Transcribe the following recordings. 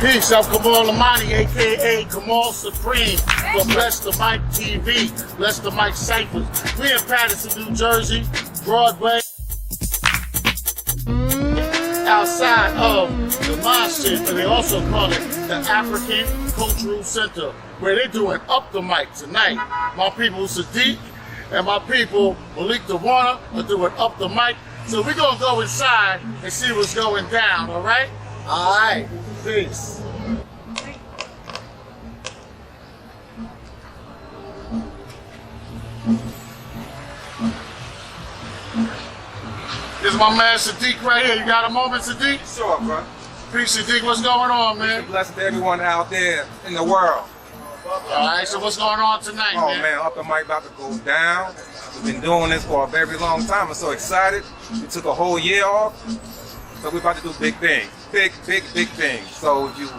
Peace, I'm Kamal Imani, a.k.a. Kamal Supreme, for BlessMIC TV, BlessMIC Cyphers. We in Paterson, New Jersey, Broadway, outside of the mosque, but they also call it the African Cultural Center, where they're doing Up the Mic tonight. My people Saadique and my people Malik are doing Up the Mic. So we're gonna go inside and see what's going down, all right? All right, peace. This is my man Saadique right here. You got a moment, Saadique? Sure, bro. Peace, Saadique. What's going on, man? Bless to everyone out there in the world. All right, so what's going on tonight, man? Oh, man, Up the Mic about to go down. We've been doing this for a very long time. I'm so excited. We took a whole year off. So we're about to do big things. Big things. So if you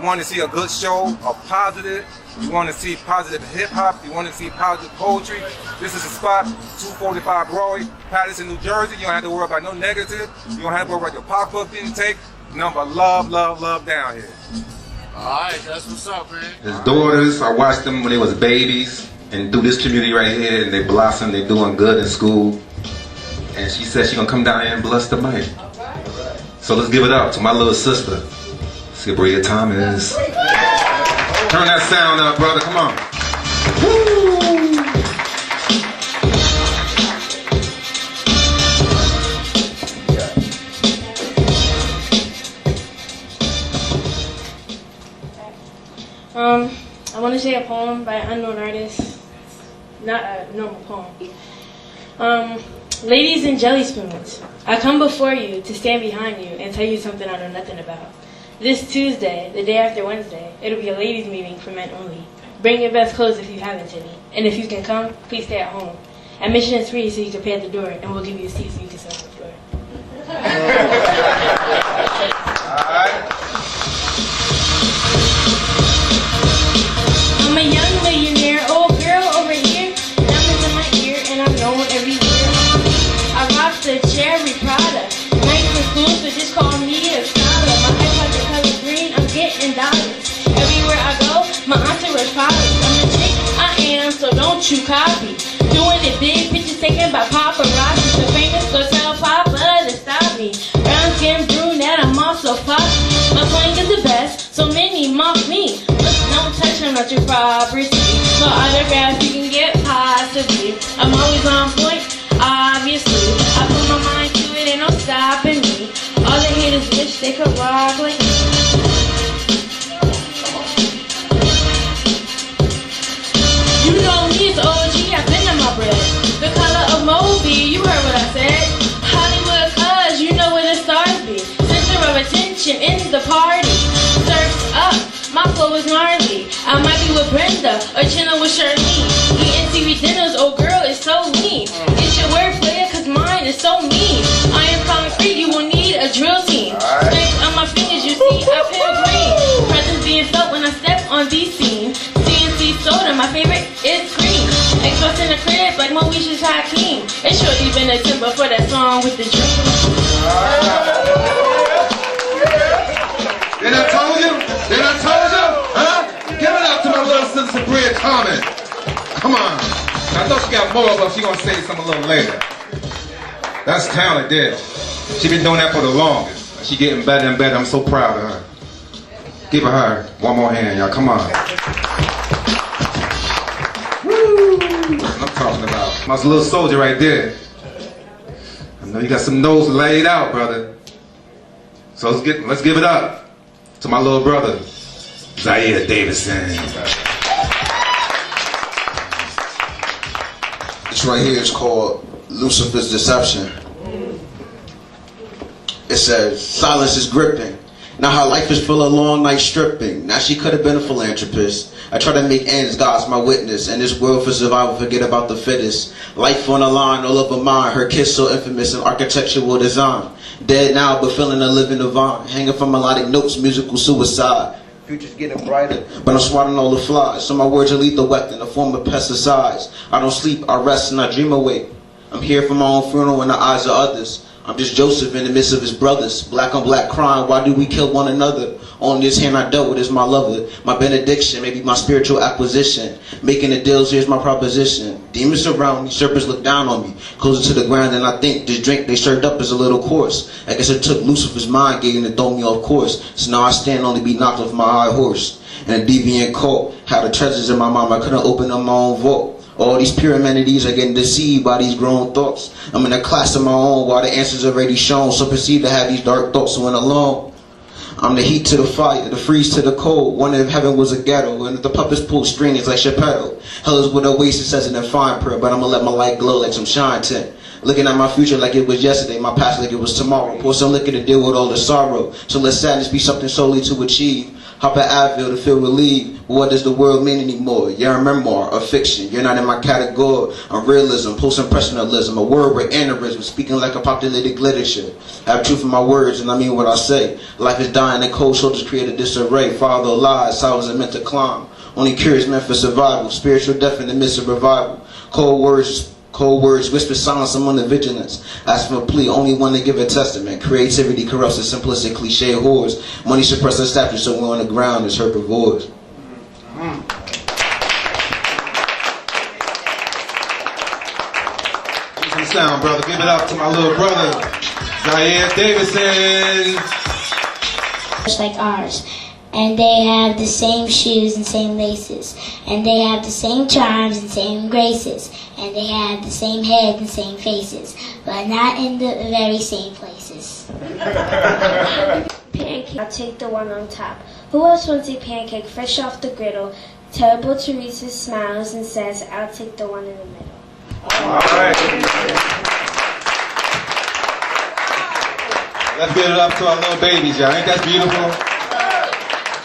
want to see a good show, a positive, you want to see positive hip-hop, you want to see positive poetry, this is the spot, 245 Broadway, Paterson, New Jersey. You don't have to worry about no negative. You don't have to worry about your pocketbook intake. Number love down here. Alright, that's what's up, man. His daughters, I watched them when they was babies, and through this community right here, and they blossom, they're doing good in school. And she said she's gonna come down here and bless the mic. So let's give it up to my little sister, Sabriya Thomas. Turn that sound up, brother, come on. I want to say a poem by an unknown artist, not a normal poem. Ladies and jelly spoons, I come before you to stand behind you and tell you something I know nothing about. This Tuesday, the day after Wednesday, it'll be a ladies' meeting for men only. Bring your best clothes if you haven't any, and if you can come, please stay at home. Admission is free, so you can pay at the door, and we'll give you a seat so you can sit on the floor. I'm a young millionaire, old girl over here, diamonds in my ear, and I'm known everywhere. I rock the cherry Prada, nice for school, so just call me a scholar. My iPod the color green, I'm getting dollars. Everywhere I go, my entourage follows. I'm the chick I am, so don't you copy. Doing it big, pictures taken by paparazzi. So famous, go tell Papa to stop me. Brown skin brunette, I'm also poppy. My swing is the best, so many mock me. Look, don't touch, I'm not your property. So autograph you can get possibly. I'm always on point, obviously. I put my mind to it, ain't no stopping me. All the haters wish they could rock like me. You know me, it's OG, I've been in my bread. The color of Moby, you heard what I said. Hollywood cuz, you know where the stars be. Center of attention in the party. Surf's up, my flow is gnarly. I might be with Brenda, or chilling with Charlene. Eating TV dinners, oh girl, it's so lean. Get your word player, cause mine is so mean. I am concrete, you will need a drill team. Strength on my fingers, you see, I feel green. Presence being felt when I step on the scene. CNC soda, my favorite is green. Express in the crib like Moesha's Hakeem. It's surely been a timber for that song with the dream. Then I told you? Huh? Give it up to my little sister Sabriya Thomas. Come on. I thought she got more, but she gonna say something a little later. That's talent there. She been doing that for the longest. She getting better and better. I'm so proud of her. Give her one more hand, y'all. Come on. Woo! I'm talking about my little soldier right there. I know you got some nose laid out, brother. So let's give it up to my little brother, Zaire Davidson. This right here is called Lucifer's Deception. It says, silence is gripping. Now her life is full of long night stripping. Now she could have been a philanthropist. I try to make ends, God's my witness. In this world for survival, forget about the fittest. Life on the line, all over mine. Her kiss so infamous in architectural design. Dead now, but feeling a living divine. Hanging from melodic notes, musical suicide. Future's getting brighter, but I'm swatting all the flies. So my words are lethal weapon, a form of pesticides. I don't sleep, I rest and I dream awake. I'm here for my own funeral in the eyes of others. I'm just Joseph in the midst of his brothers. Black on black crime, why do we kill one another? On this hand I dealt with is my lover, my benediction, maybe my spiritual acquisition. Making the deals, here's my proposition. Demons surround me, serpents look down on me. Closer to the ground than I think. This drink they served up is a little coarse. I guess it took Lucifer's mind getting to throw me off course. So now I stand only be knocked off my high horse. And a deviant cult had the treasures in my mind, I couldn't open up my own vault. All these pure amenities are getting deceived by these grown thoughts. I'm in a class of my own while the answer's already shown. So proceed to have these dark thoughts when alone. I'm the heat to the fire, the freeze to the cold. Wonder if heaven was a ghetto, and if the puppets pull strings it's like Chappelle. Hell is what a waste, it says in a fine print, but I'ma let my light glow like some shine tint. Looking at my future like it was yesterday, my past like it was tomorrow. Pour some liquor to deal with all the sorrow. So let sadness be something solely to achieve. Hop at Advil to feel relieved. But what does the world mean anymore? You're a memoir, a fiction. You're not in my category. I'm realism, post-impressionism, a word with aneurysm, speaking like a populated literature. I have truth in my words and I mean what I say. Life is dying and cold shoulders create a disarray. Father lies, how is it meant to climb? Only cure is meant for survival. Spiritual death in the midst of revival. Cold words, whisper silence among the vigilance. Ask for a plea, only one to give a testament. Creativity corrupts the simplistic cliche whores. Money suppresses stature, so we're on the ground as herbivores. Give some sound, brother. Give it up to my little brother, Zaire Davison. Just like ours. And they have the same shoes and same laces. And they have the same charms and same graces. And they have the same heads and same faces. But not in the very same places. Pancake, I'll take the one on top. Who else wants a pancake fresh off the griddle? Terrible Teresa smiles and says, I'll take the one in the middle. All right. Let's give it up to our little babies, y'all. Ain't that beautiful?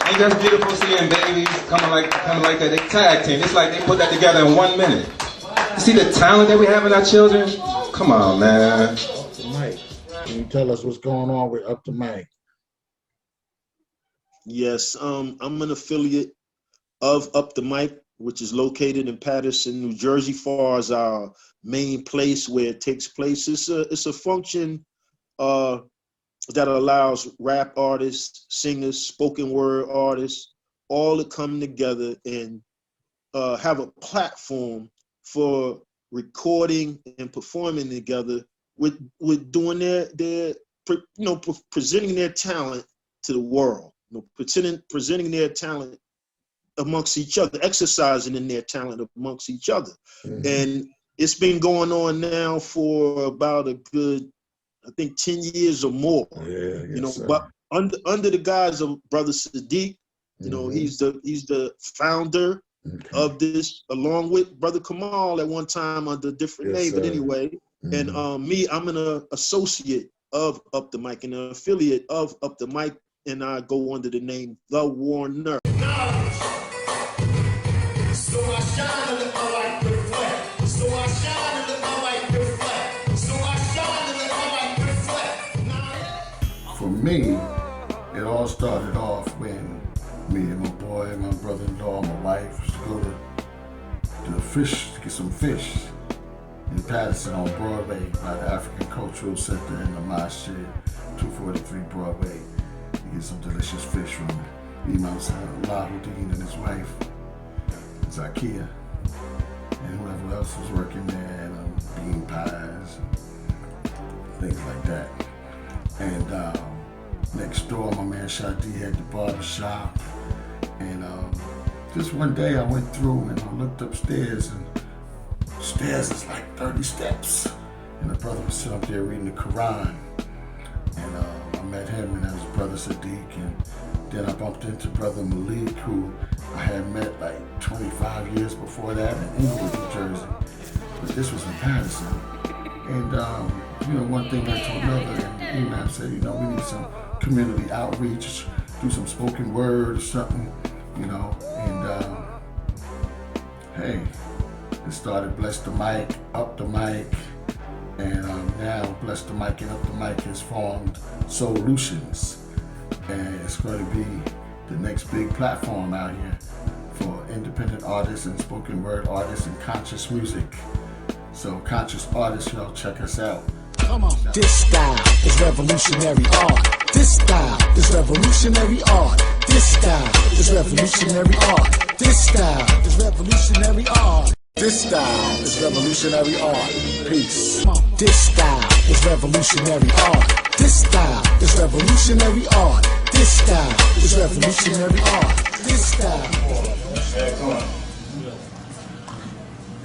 Ain't that beautiful seeing babies coming like that? They tag team. It's like they put that together in 1 minute. You see the talent that we have in our children? Come on, man. Up the mic. Can you tell us what's going on with Up the Mic? Yes, I'm an affiliate of Up the Mic, which is located in Paterson, New Jersey, far as our main place where it takes place. It's a function that allows rap artists, singers, spoken word artists, all to come together and have a platform for recording and performing together with doing their presenting their talent to the world, presenting their talent amongst each other, exercising in their talent amongst each other. Mm-hmm. And it's been going on now for about a good, I think, 10 years or more. Yeah, but under the guise of Brother Saadique, he's the founder of this, along with Brother Kamal at one time under a different name, but anyway. Mm-hmm. And me, I'm an associate of Up the Mic and an affiliate of Up the Mic, and I go under the name The Warner. So I shine and let my light reflect. So I shine and let my light reflect. So I shine and let my light reflect. For me, it all started off when me and my boy, my brother-in-law, my wife used to go to the fish, to get some fish in Paterson on Broadway by the African Cultural Center in Lamar, 243 Broadway. You get some delicious fish from Imani and his wife, Zakia, and whoever else was working there, and bean pies, and things like that. And next door, my man Shadi had the barber shop. And just one day I went through and I looked upstairs, and stairs is like 30 steps. And the brother was sitting up there reading the Quran. And I met him, and that was Brother Saadique. And then I bumped into Brother Malik, who I had met like 25 years before that in England, New Jersey. But this was in Paterson. And one thing led to another, and Imani said, we need some community outreach, do some spoken word or something, and hey, it started Bless the Mic, Up the Mic, and now Bless the Mic and Up the Mic has formed Soulutions, and it's going to be the next big platform out here for independent artists and spoken word artists and conscious music. So conscious artists, y'all check us out. Come on. This style is revolutionary art. This style is revolutionary art. This style is revolutionary art. This style is revolutionary art. This style is revolutionary art. Peace. This style is revolutionary art. This style is revolutionary art. This style is revolutionary art. This style.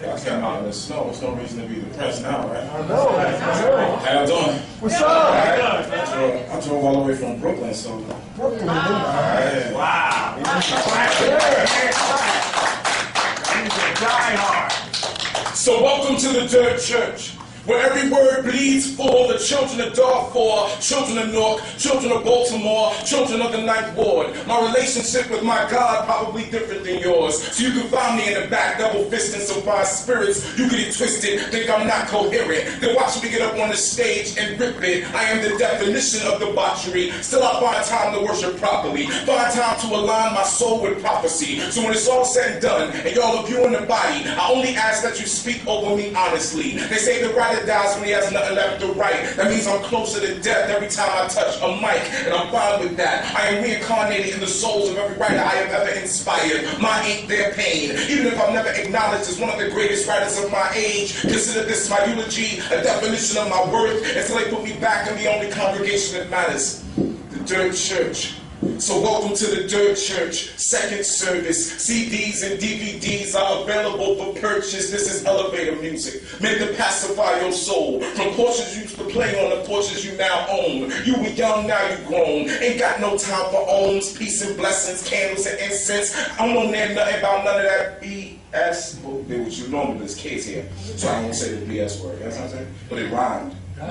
I came out in the snow. There's no reason to be depressed now, right? I know. How y'all doing? What's up? I drove all the way from Brooklyn, so. Brooklyn. Wow. Die hard. So welcome to the Dirt Church, where every word bleeds for the children of Darfur, children of Newark, children of Baltimore, children of the Ninth Ward. My relationship with my God probably different than yours. So you can find me in the back, double fisting some fine spirits. You get it twisted, think I'm not coherent. Then watch me get up on the stage and rip it. I am the definition of debauchery. Still I find time to worship properly. Find time to align my soul with prophecy. So when it's all said and done, and y'all are viewing the body, I only ask that you speak over me honestly. They say the writer dies when he has nothing left to write. That means I'm closer to death every time I touch a mic, and I'm fine with that. I am reincarnated in the souls of every writer I have ever inspired. My ink, their pain. Even if I'm never acknowledged as one of the greatest writers of my age, consider this my eulogy, a definition of my worth, until they put me back in the only congregation that matters, the Dirt Church. So welcome to the Dirt Church, second service. CDs and DVDs are available for purchase. This is elevator music, meant to pacify your soul. From porches you used to play on to porches you now own. You were young, now you grown. Ain't got no time for ohms, peace and blessings, candles and incense. I don't know nothing about none of that BS. Well, they what you know, there's kids here, so I won't say the BS word. That's what I'm saying, but it rhymed. I'm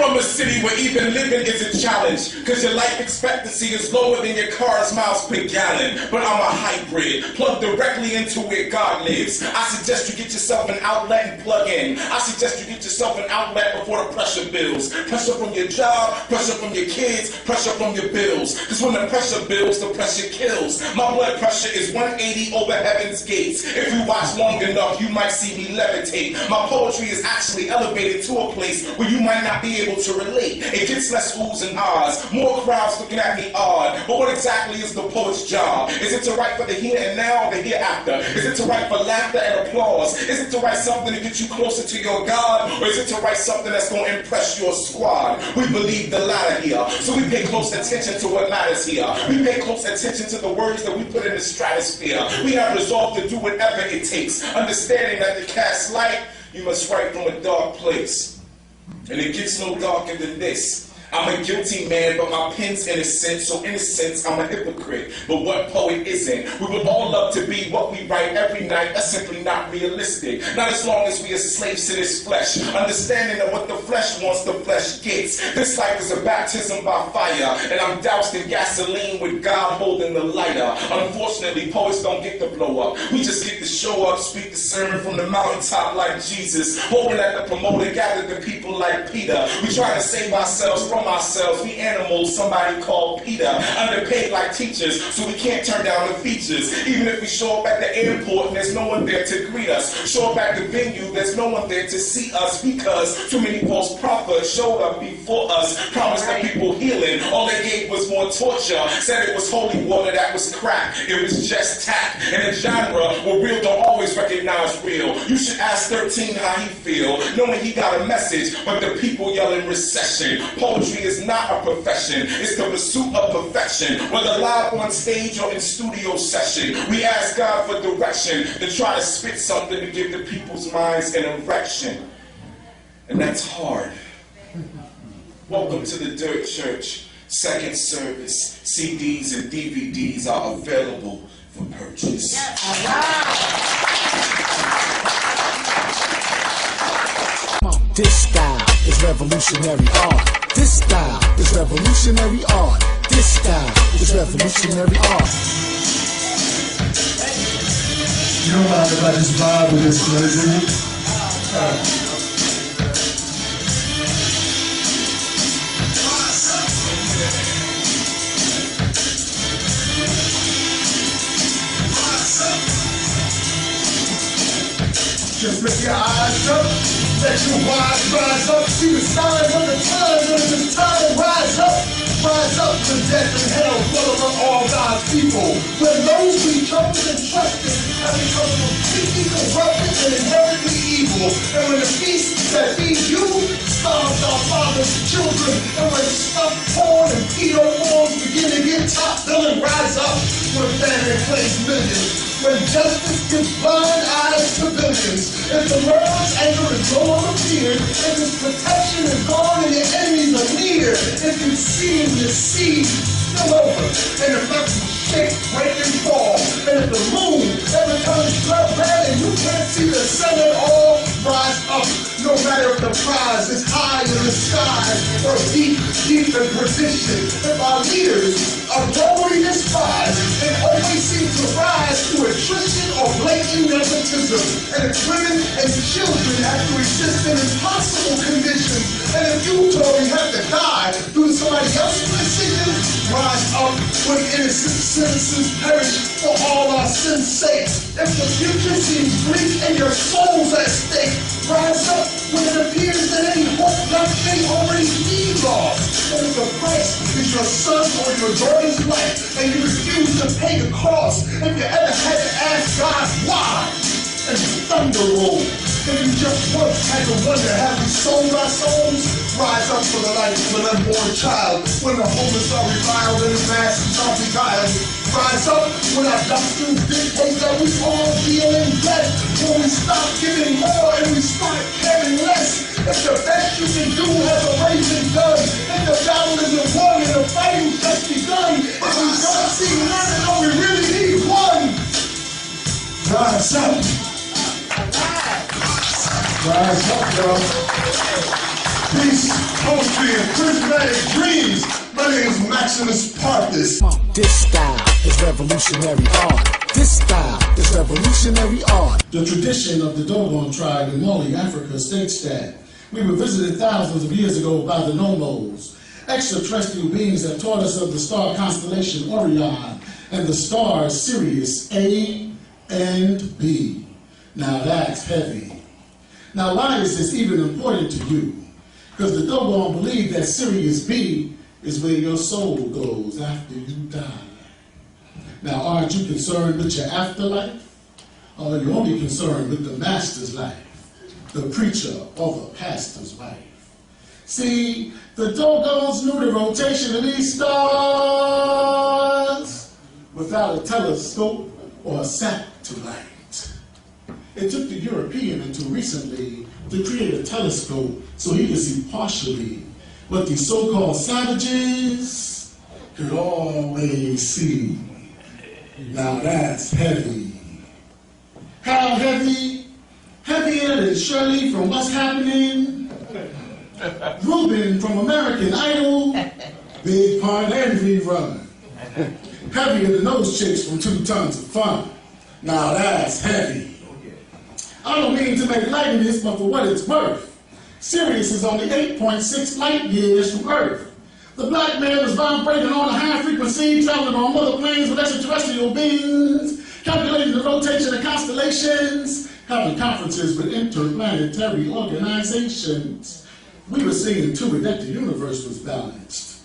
from a city where even living is a challenge, because your life expectancy is lower than your car's miles per gallon. But I'm a hybrid, plugged directly into where God lives. I suggest you get yourself an outlet and plug in. I suggest you get yourself an outlet before the pressure builds. Pressure from your job, pressure from your kids, pressure from your bills. Because when the pressure builds, the pressure kills. My blood pressure is 180 over heaven's gates. If you watch long enough, you might see me levitate. My poetry is actually elevated to a place where you might not be able to relate. It gets less oohs and ahs, more crowds looking at me odd. But what exactly is the poet's job? Is it to write for the here and now or the hereafter? Is it to write for laughter and applause? Is it to write something to get you closer to your God? Or is it to write something that's going to impress your squad? We believe the latter here, so we pay close attention to what matters here. We pay close attention to the words that we put in the stratosphere. We have resolved to do whatever it takes, understanding that to cast light, you must write from a dark place. And it gets no darker than this. I'm a guilty man, but my pen's innocent, so in a sense, I'm a hypocrite. But what poet isn't? We would all love to be what we write every night. That's simply not realistic. Not as long as we are slaves to this flesh. Understanding that what the flesh wants, the flesh gets. This life is a baptism by fire, and I'm doused in gasoline with God holding the lighter. Unfortunately, poets don't get to blow up. We just get to show up, speak the sermon from the mountaintop like Jesus. Hoping that the promoter gathered the people like Peter. We try to save ourselves from ourselves. We animals somebody called Peter, underpaid like teachers, so we can't turn down the features. Even if we show up at the airport and there's no one there to greet us, show up at the venue, there's no one there to see us, because too many false prophets showed up before us, promised the people healing. All they gave was more torture, said it was holy water that was crack. It was just tack. In a genre where real don't always recognize real. You should ask 13 how he feel, knowing he got a message, but the people yelling recession. Poetry is not a profession, it's the pursuit of perfection. Whether live on stage or in studio session, we ask God for direction to try to spit something to give the people's minds an erection. And that's hard. Welcome to the Dirt Church, second service. CDs and DVDs are available for purchase. This style is revolutionary art. This style is revolutionary art. This style is revolutionary art. You don't mind if I just vibe with this, isn't it? Just lift your eyes up. Let your rise up. See the signs of the times, and it's time to rise up. Rise up to death and hell, dwell among all God's people. When those we trusted and trusted have become completely corrupted and inherently evil. And when the feasts that feed you starved our fathers' children, and when stuffed corn and pedo worms begin to get top billing, rise up when famine claims millions. When justice gives blind eyes to billions, if the murderer's anger is no longer feared, if his protection is gone and your enemies are near, if you see your seed spill over, and the mountains shake, break, and fall, and if the moon ever turns blood red and you can't see the sun at all, rise up, no matter if the prize is high in the sky or deep, deep in perdition. If our leaders are totally despised and always seem to rise through attrition or blatant nepotism, and if women and children have to exist in impossible conditions, and if you totally have to die due to somebody else's decision, rise up when innocent citizens perish for all our sins' sake. If the future seems bleak and your soul's at stake, rise up when it appears that any hope left may already be lost. And if the price is your son or your daughter's life, and you refuse to pay the cost, if you ever had to ask God why, and thunder roll, if you just once had to wonder, have we sold our souls? Rise up for the life of an unborn child, when the homeless are reviled and the masses are beguiled. Rise up when our doctrines dictate that we all deal in debt, when we stop giving more and we start caring less. If the best you can do has already been done, if the battle isn't won and the fighting just begun, if we don't see none and all we really need one, rise up. Rise up, y'all. Peace, poetry, and prismatic dreams. My name is Maximus Parthus. This style is revolutionary art. This style is revolutionary art. The tradition of the Dogon tribe in Mali, Africa, states that we were visited thousands of years ago by the Nomos, extraterrestrial beings that taught us of the star constellation Orion and the stars Sirius A and B. Now that's heavy. Now why is this even important to you? Because the Dogon believe that Sirius B is where your soul goes after you die. Now aren't you concerned with your afterlife? Or are you only concerned with the master's life, the preacher or the pastor's wife? See, the Dogons knew the rotation of these stars without a telescope or a satellite. It took the European until recently to create a telescope so he could see partially what these so-called savages could always see. Now that's heavy. How heavy? Heavier than Shirley from What's Happening, Ruben from American Idol, Big Part and Rerun. Heavier than those chicks from 2 Tons of Fun. Now that's heavy. I don't mean to make light of this, but for what it's worth, Sirius is only 8.6 light years from Earth. The black man was vibrating on a high frequency, traveling on other planes with extraterrestrial beings, calculating the rotation of constellations, having conferences with interplanetary organizations. We were seeing to it that the universe was balanced.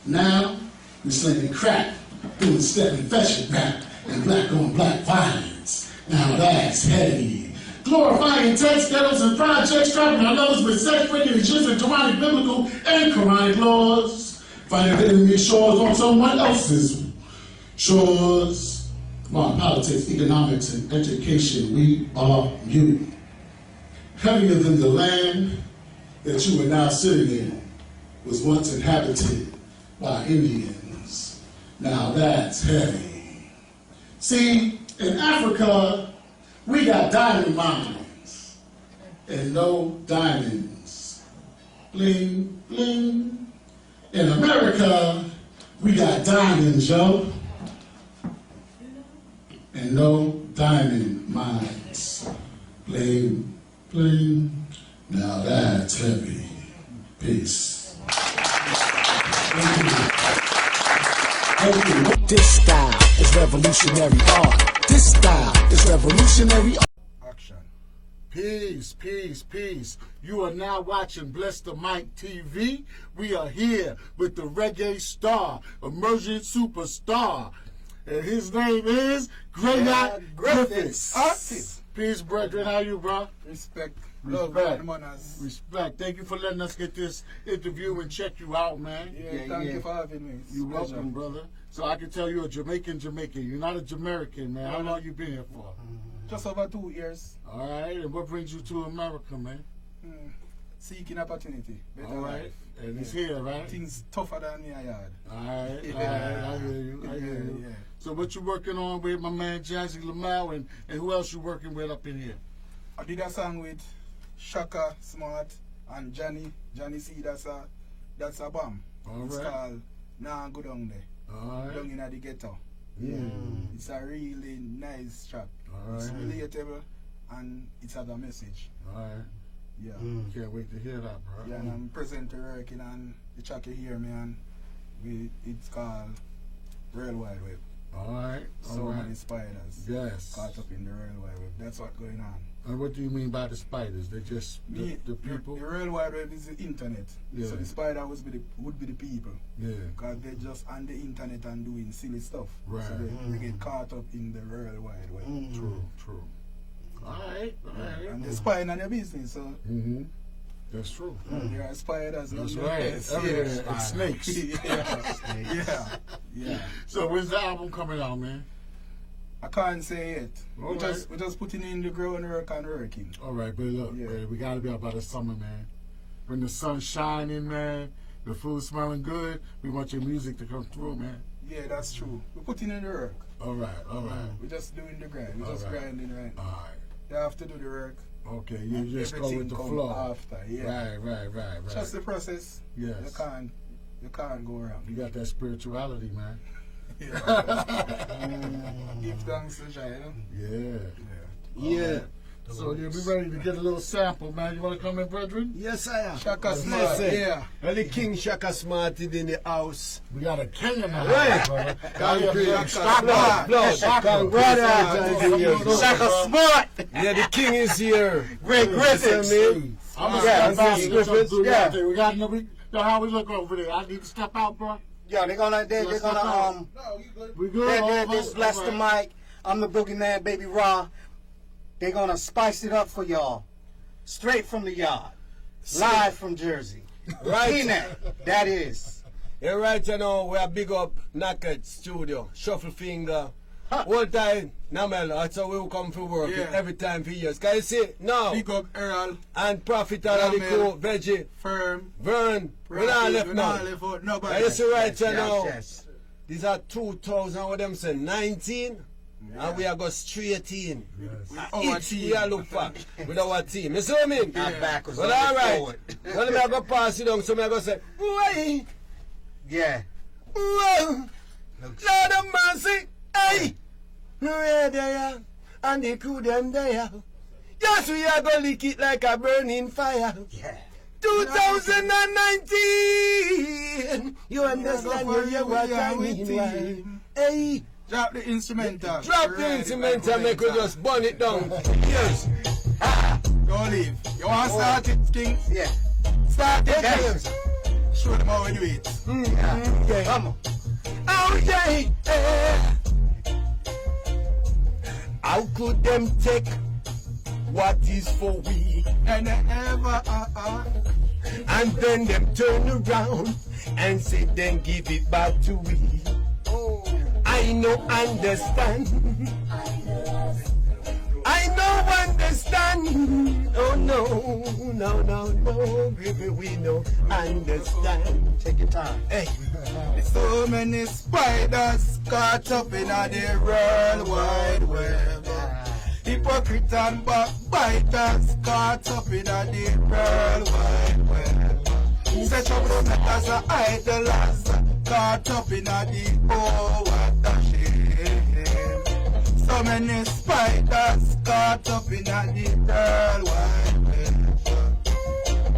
Now, we're slinging crack, doing step and fetch rap, and black on black violence. Now that's heavy. Glorifying text ghettos and projects, trapping our lovers with sex, breaking Egyptian, Quranic, biblical, and Quranic laws. Finding enemy shores on someone else's shores. Come on, politics, economics, and education, we are you. Heavier than the land that you are now sitting in was once inhabited by Indians. Now that's heavy. See, in Africa, we got diamond mines and no diamonds. Bling, bling. In America, we got diamonds, yo, and no diamond mines. Bling, bling. Now that's heavy. Peace. Thank you. This style is revolutionary art. This style is revolutionary art. Action. Peace, peace, peace. You are now watching BlessMIC TV. We are here with the reggae star, emerging superstar. And his name is Great Griffiths. Peace, brethren. How you, bro? Respect. Respect. Love, manners. Respect. Thank you for letting us get this interview and check you out, man. Yeah, thank you for having me. You're welcome, brother. So I can tell you're a Jamaican. You're not a Jamaican, man. How long you been here for? Just over 2 years. All right. And what brings you to America, man? Seeking opportunity. Better All right. life. And it's here, right? Things tougher than me, I had. All right. I hear you. I hear you. Yeah. So what you working on with my man Jazzy Lamar, and who else you working with up in here? I did a song with Shaka Smart and Johnny C. That's a bomb. All It's right. called Nah Go Down There. All right. Down in the ghetto. Yeah. It's a really nice track. All It's right. relatable and it's has a message. All right. Yeah. Can't wait to hear that, bro. Yeah, and I'm presently working on the track you hear me on. It's called World Wide Web. All right. All So right. many spiders Yes. caught up in the World Wide Web. That's what's going on. And what do you mean by the spiders? They just the people? The World Wide Web is the internet. Yeah. So the spider would be the people. Yeah. Because they're just on the internet and doing silly stuff. Right. So they get caught up in the World Wide Web. True. All right. All right. And they're spying on your business. So That's true. there are spiders. That's in the right. place. Everywhere. Yeah. And snakes. Yeah. So when's the album coming out, man? I can't say it. All right. We're just putting in the groundwork and working. All right, but look, Yeah. man, we got to be out by the summer, man. When the sun's shining, man, the food's smelling good, we want your music to come through, man. Yeah, that's true. We're putting in the work. All right. We're just doing the grind. We're All just right. grinding right now. All right. You have to do the work. Okay, you and just go everything with the come flow. after. Yeah. Right. Just the process. Yes. You can't go around. You got that spirituality, man. Give thanks to Jah, you know? Yeah. So yeah, we ready to get a little sample, man. You want to come in, brethren? Yes, I am. Shaka Smart, yeah. And the King Shaka Smart is in the house. We got a king in the house, Right. brother. Shaka Smart. Yeah, the King is here. Great Griffiths. I'm gonna step out and get something to do right there. We got nobody. Yo, how we look over there? I need to step out, bro. Yeah, they're gonna We good. this bless the mic. I'm the boogeyman, baby Raw. They're gonna spice it up for y'all. Straight from the yard. Live from Jersey. Right. Teaneck, that is. Yeah, right, you know, we are big up Naked Studio, Shuffle Finger, all time, Namel, that's how we will come for work every time for years. Can you see? No. Big up Earl. And Prophet all of the crew, Veggie, Firm. Vern, we not left now. Nobody. Can you see right, you know? Yes. These are 2000, what them say, 19? And we are go straight in. Our Each team. we are look back with our team. You see what I mean? Not backwards, Well, only alright. forward. Well, me I go pass it down, so me I go say, why? Yeah. Whoa! Lord of mercy, hey! Yeah, there, and the crew them there. Yes, we are gonna lick it like a burning fire. Yeah. 2019! You understand what I mean? Why? Hey! Drop the instrumental. Drop the instrumental, make we just burn it down. Yes! Go leave. You want to start it, King? Yeah. Start it. Yes. Show them how we do it. Yeah. Come on. Oh, yeah! How could them take what is for we? And ever, And then them turn around and say then give it back to we. I no understand. I no understand. Oh no, baby, we no understand. Take your time. Hey, so many spiders caught up in the World Wide Web. Hypocrite and backbiters caught up in the World Wide Web. Set up the matters of idlers caught up in the oh what a shame. So many spiders caught up in the World Wide Web.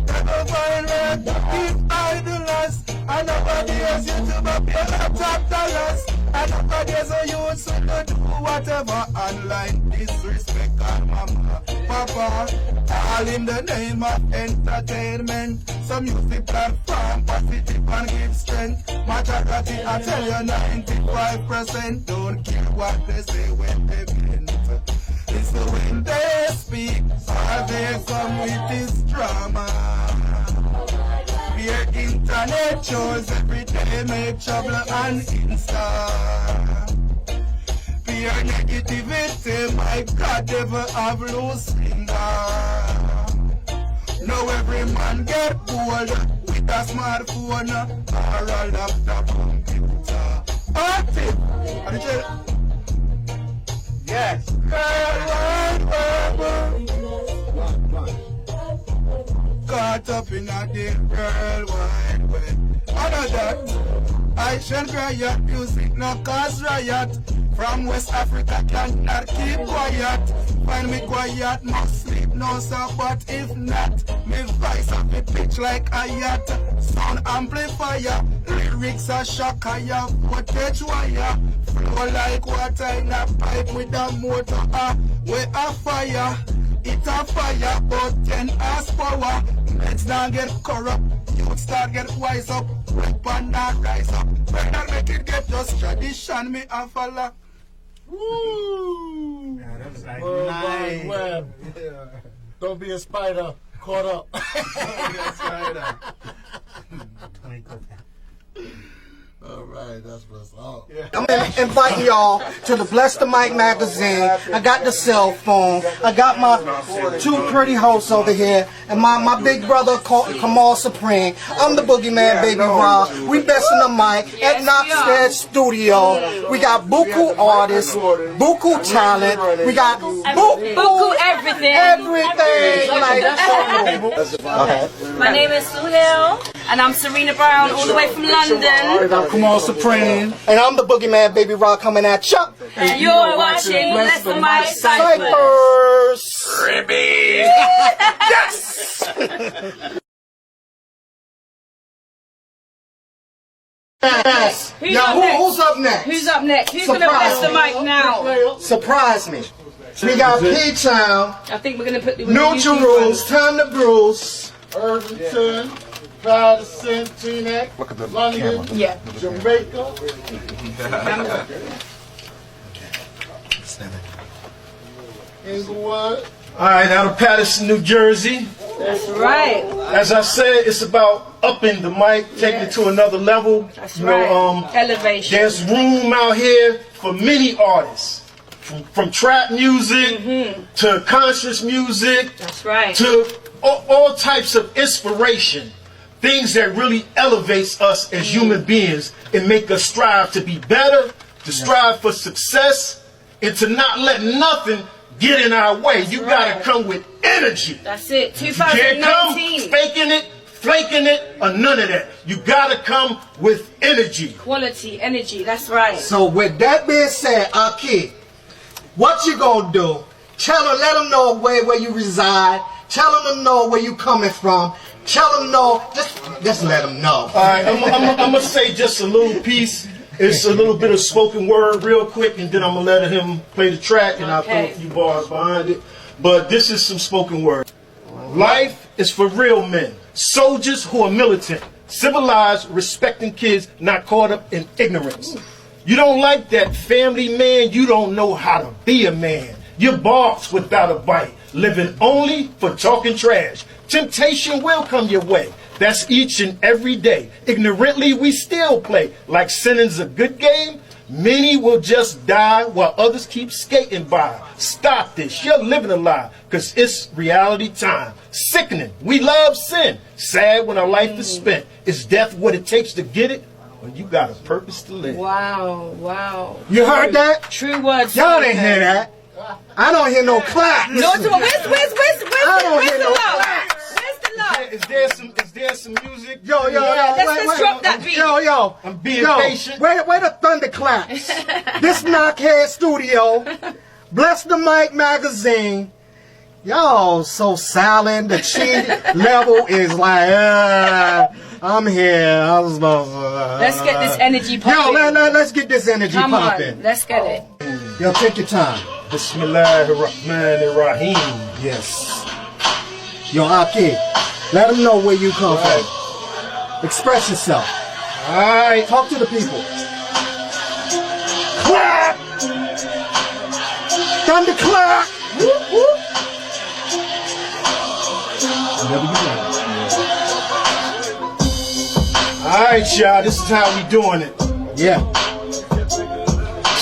Never find where to keep idlers. And nowadays you to pay top dollars. And nowadays you used to do whatever online disrespect and mama. apart. All in the name of entertainment. Some music platform positive and give strength. Majority, I tell you 95% don't care what they say when they meant. It's the when they speak, or they come with this drama. Your internet shows every day make trouble and Insta. Your negativity, my God, never have loose finger. Now every man get bored with a smartphone or a laptop computer. Active. Yes. Caught up in a deep world wide web. Another, I shall riot music, no cause riot. From West Africa cannot keep quiet. Find me quiet, must sleep, no sir, but if not, me voice up the pitch like a yacht. Sound amplifier, lyrics are shock, I have footage wire. Flow like water in a pipe with a motor, with a fire. It a fire, but 10 horsepower. Let's not get corrupt, youth start get wise up. Rip and not rise up. When I make it get just tradition, me a follow. Woo! Yeah, that was like World nice. Wide Web. Yeah. Don't be a spider. Caught up. All right, that's what's up. I'm inviting y'all to the BlessMIC magazine. I got the cell phone. I got my two pretty hosts over here, and my big brother Kamal Supreme. I'm the boogeyman, baby Rob. We best in the mic at Knoxstead Studio. We got buku artists, buku talent. We got buku everything. Okay. My name is Soulutions, and I'm Serena Brown, all the way from London. I'm Kamal Supreme. And I'm the boogeyman, baby Rock, coming at you. And you're watching BlessMIC Cyphers. Revie. Yes! Yes. Who's up next? Who's up next? Who's going to bless the mic now? Surprise me. We got P-Town. I think we're going to put the Neutral Rules, Time to Bruce. Irvington, Paterson, Teaneck, London, yeah. Jamaica. Inglewood. All right, out of Paterson, New Jersey. That's right. As I said, it's about upping the mic, taking it to another level. That's right. Elevation. There's room out here for many artists. From trap music to conscious music. That's right. To all types of inspiration. Things that really elevates us as human beings and make us strive to be better, to strive for success, and to not let nothing get in our way. You gotta come with energy. That's it. You can't come 2019. faking it, flaking it, or none of that. You gotta come with energy. Quality, energy. That's right. So with that being said, Aki, what you gonna do? Let them know where you reside. Tell them to know where you coming from. Tell them no. Just let them know. All right, I'm gonna say just a little piece. It's a little bit of spoken word real quick, and then I'm gonna let him play the track, and I'll throw a few bars behind it. But this is some spoken word. Life is for real men, soldiers who are militant, civilized, respecting kids, not caught up in ignorance. You don't like that family man, you don't know how to be a man. You're boss without a bite, living only for talking trash. Temptation will come your way. That's each and every day. Ignorantly we still play. Like sinning's a good game, many will just die while others keep skating by. Stop this, you're living a lie, cause it's reality time. Sickening, we love sin. Sad when our life is spent. Is death what it takes to get it? Well, you got a purpose to live. Wow, wow. You heard that? True words. Y'all didn't hear that. I don't hear no claps. No, where's the love? Is there some music? Yo. Let's drop that beat. Yo. I'm being patient. Where the thunderclaps? This Knockhead Studio, BlessMIC magazine. Y'all so silent. The cheat level is like, I'm here. Let's get this energy pumping. Yo, let's get this energy Come pumping. on, let's get it. Yo, take your time. Bismillahirrahmanirrahim. Yes. Yo, Aki, let them know where you come from. Express yourself. Alright. Talk to the people. Clap! Thunderclap! Whoop, whoop. Alright, y'all, this is how we doing it. Yeah.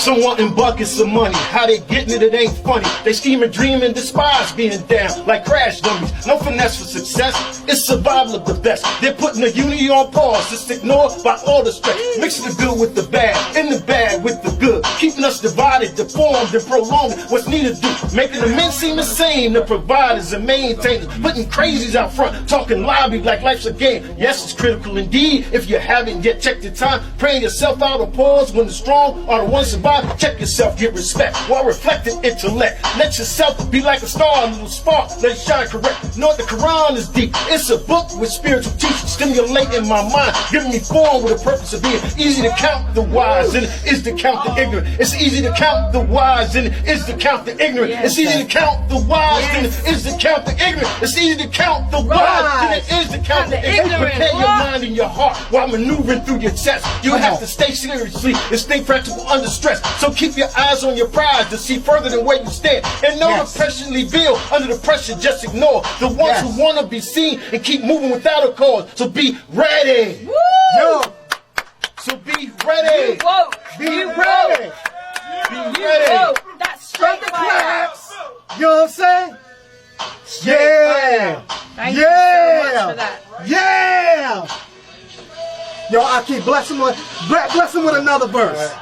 Some wanting buckets of money. How they getting it, it ain't funny. They scheme and dream and despise being down like crash dummies. No finesse for success. It's survival of the best. They're putting the unity on pause. Just ignored by all the stress. Mixing the good with the bad. In the bad with the good. Keeping us divided, deformed, and prolonging what's needed to do. Making the men seem insane. The providers and maintainers. Putting crazies out front. Talking lobby like life's a game. Yes, it's critical indeed. If you haven't yet checked your time. Praying yourself out of pause when the strong are the ones survive. Check yourself, get respect while reflecting intellect. Let yourself be like a star, a little spark, let it shine correct. Know the Quran is deep. It's a book with spiritual teaching, stimulating my mind, giving me form with a purpose of being easy to count the wise and it is to count the ignorant. It's easy to count the wise and it is to count the ignorant. It's easy to count the wise and it is to count the ignorant. It's easy to count the wise and it is to count the ignorant. Prepare your mind and your heart while maneuvering through your chest. You have to stay seriously and stay practical under stress. So keep your eyes on your prize to see further than where you stand. And no depressionly build under the pressure, just ignore the ones who want to be seen and keep moving without a cause. So be ready. Woo! Yo. So be ready. Be ready. Be ready. That's straight fire. You know what I'm saying? Yeah. Thank you so much for that. Yeah. Yo, Aki, bless him with another verse.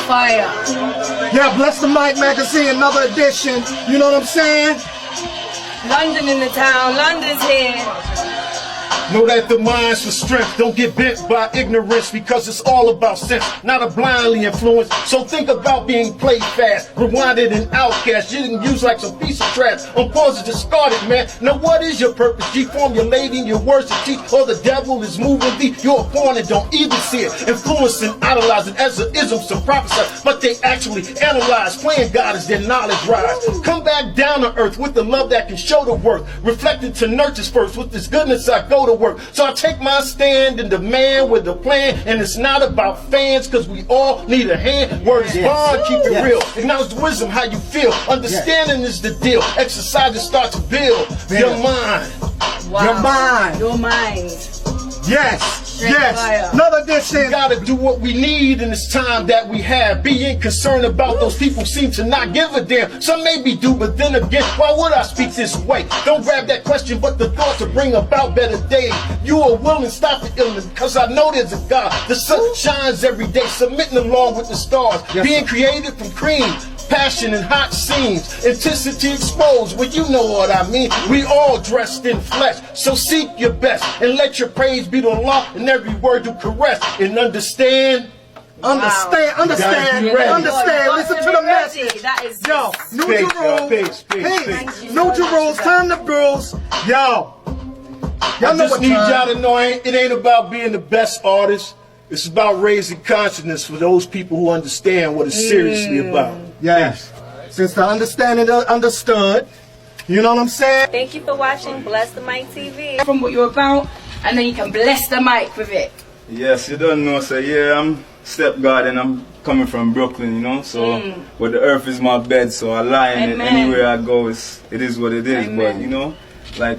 Fire. Yeah, Bless the Mic magazine, another edition. You know what I'm saying? London in the town. London's here. Know that the mind's for strength. Don't get bent by ignorance because it's all about sense, not a blindly influence. So think about being played fast, rewinded and outcast. You didn't use like some piece of trash. On pause and discarded, man. Now what is your purpose? Deformulating your words to teach, or the devil is moving thee. Your opponent don't even see it. Influencing, idolizing as an ism, some prophesy, but they actually analyze. Playing God as their knowledge rise. Come back down to earth with the love that can show the worth. Reflected to nurtures first. With this goodness I go to work. So I take my stand and demand with a plan, and it's not about fans, cause we all need a hand. Word is bond, keep it real. Acknowledge the wisdom, how you feel. Understanding is the deal. Exercise and start to build your mind. Wow. Your mind. Your mind. Yes. Yes. Another edition. We gotta do what we need in this time that we have. Being concerned about those people who seem to not give a damn. Some maybe do, but then again, why would I speak this way? Don't grab that question, but the thought to bring about better days. You are willing, stop the illness, cause I know there's a God. The sun shines every day, submitting along with the stars. Being created from cream. Passion and hot scenes, intensity exposed. Well, you know what I mean. We all dressed in flesh, so seek your best and let your praise be to Allah and every word you caress and understand. Understand. Listen to the message. That is yo, neutral rules. Peace. Neutral rules. Time to bruise. Yo. I just need y'all to know it ain't about being the best artist. It's about raising consciousness for those people who understand what it's seriously about. Yes. Since the understanding understood, you know what I'm saying? Thank you for watching Bless the Mic TV. From what you're about, and then you can bless the mic with it. Yes, you don't know, so yeah, I'm Step God and I'm coming from Brooklyn, you know, so but the earth is my bed, so I lie in it. Anywhere I go, it is what it is. But you know, like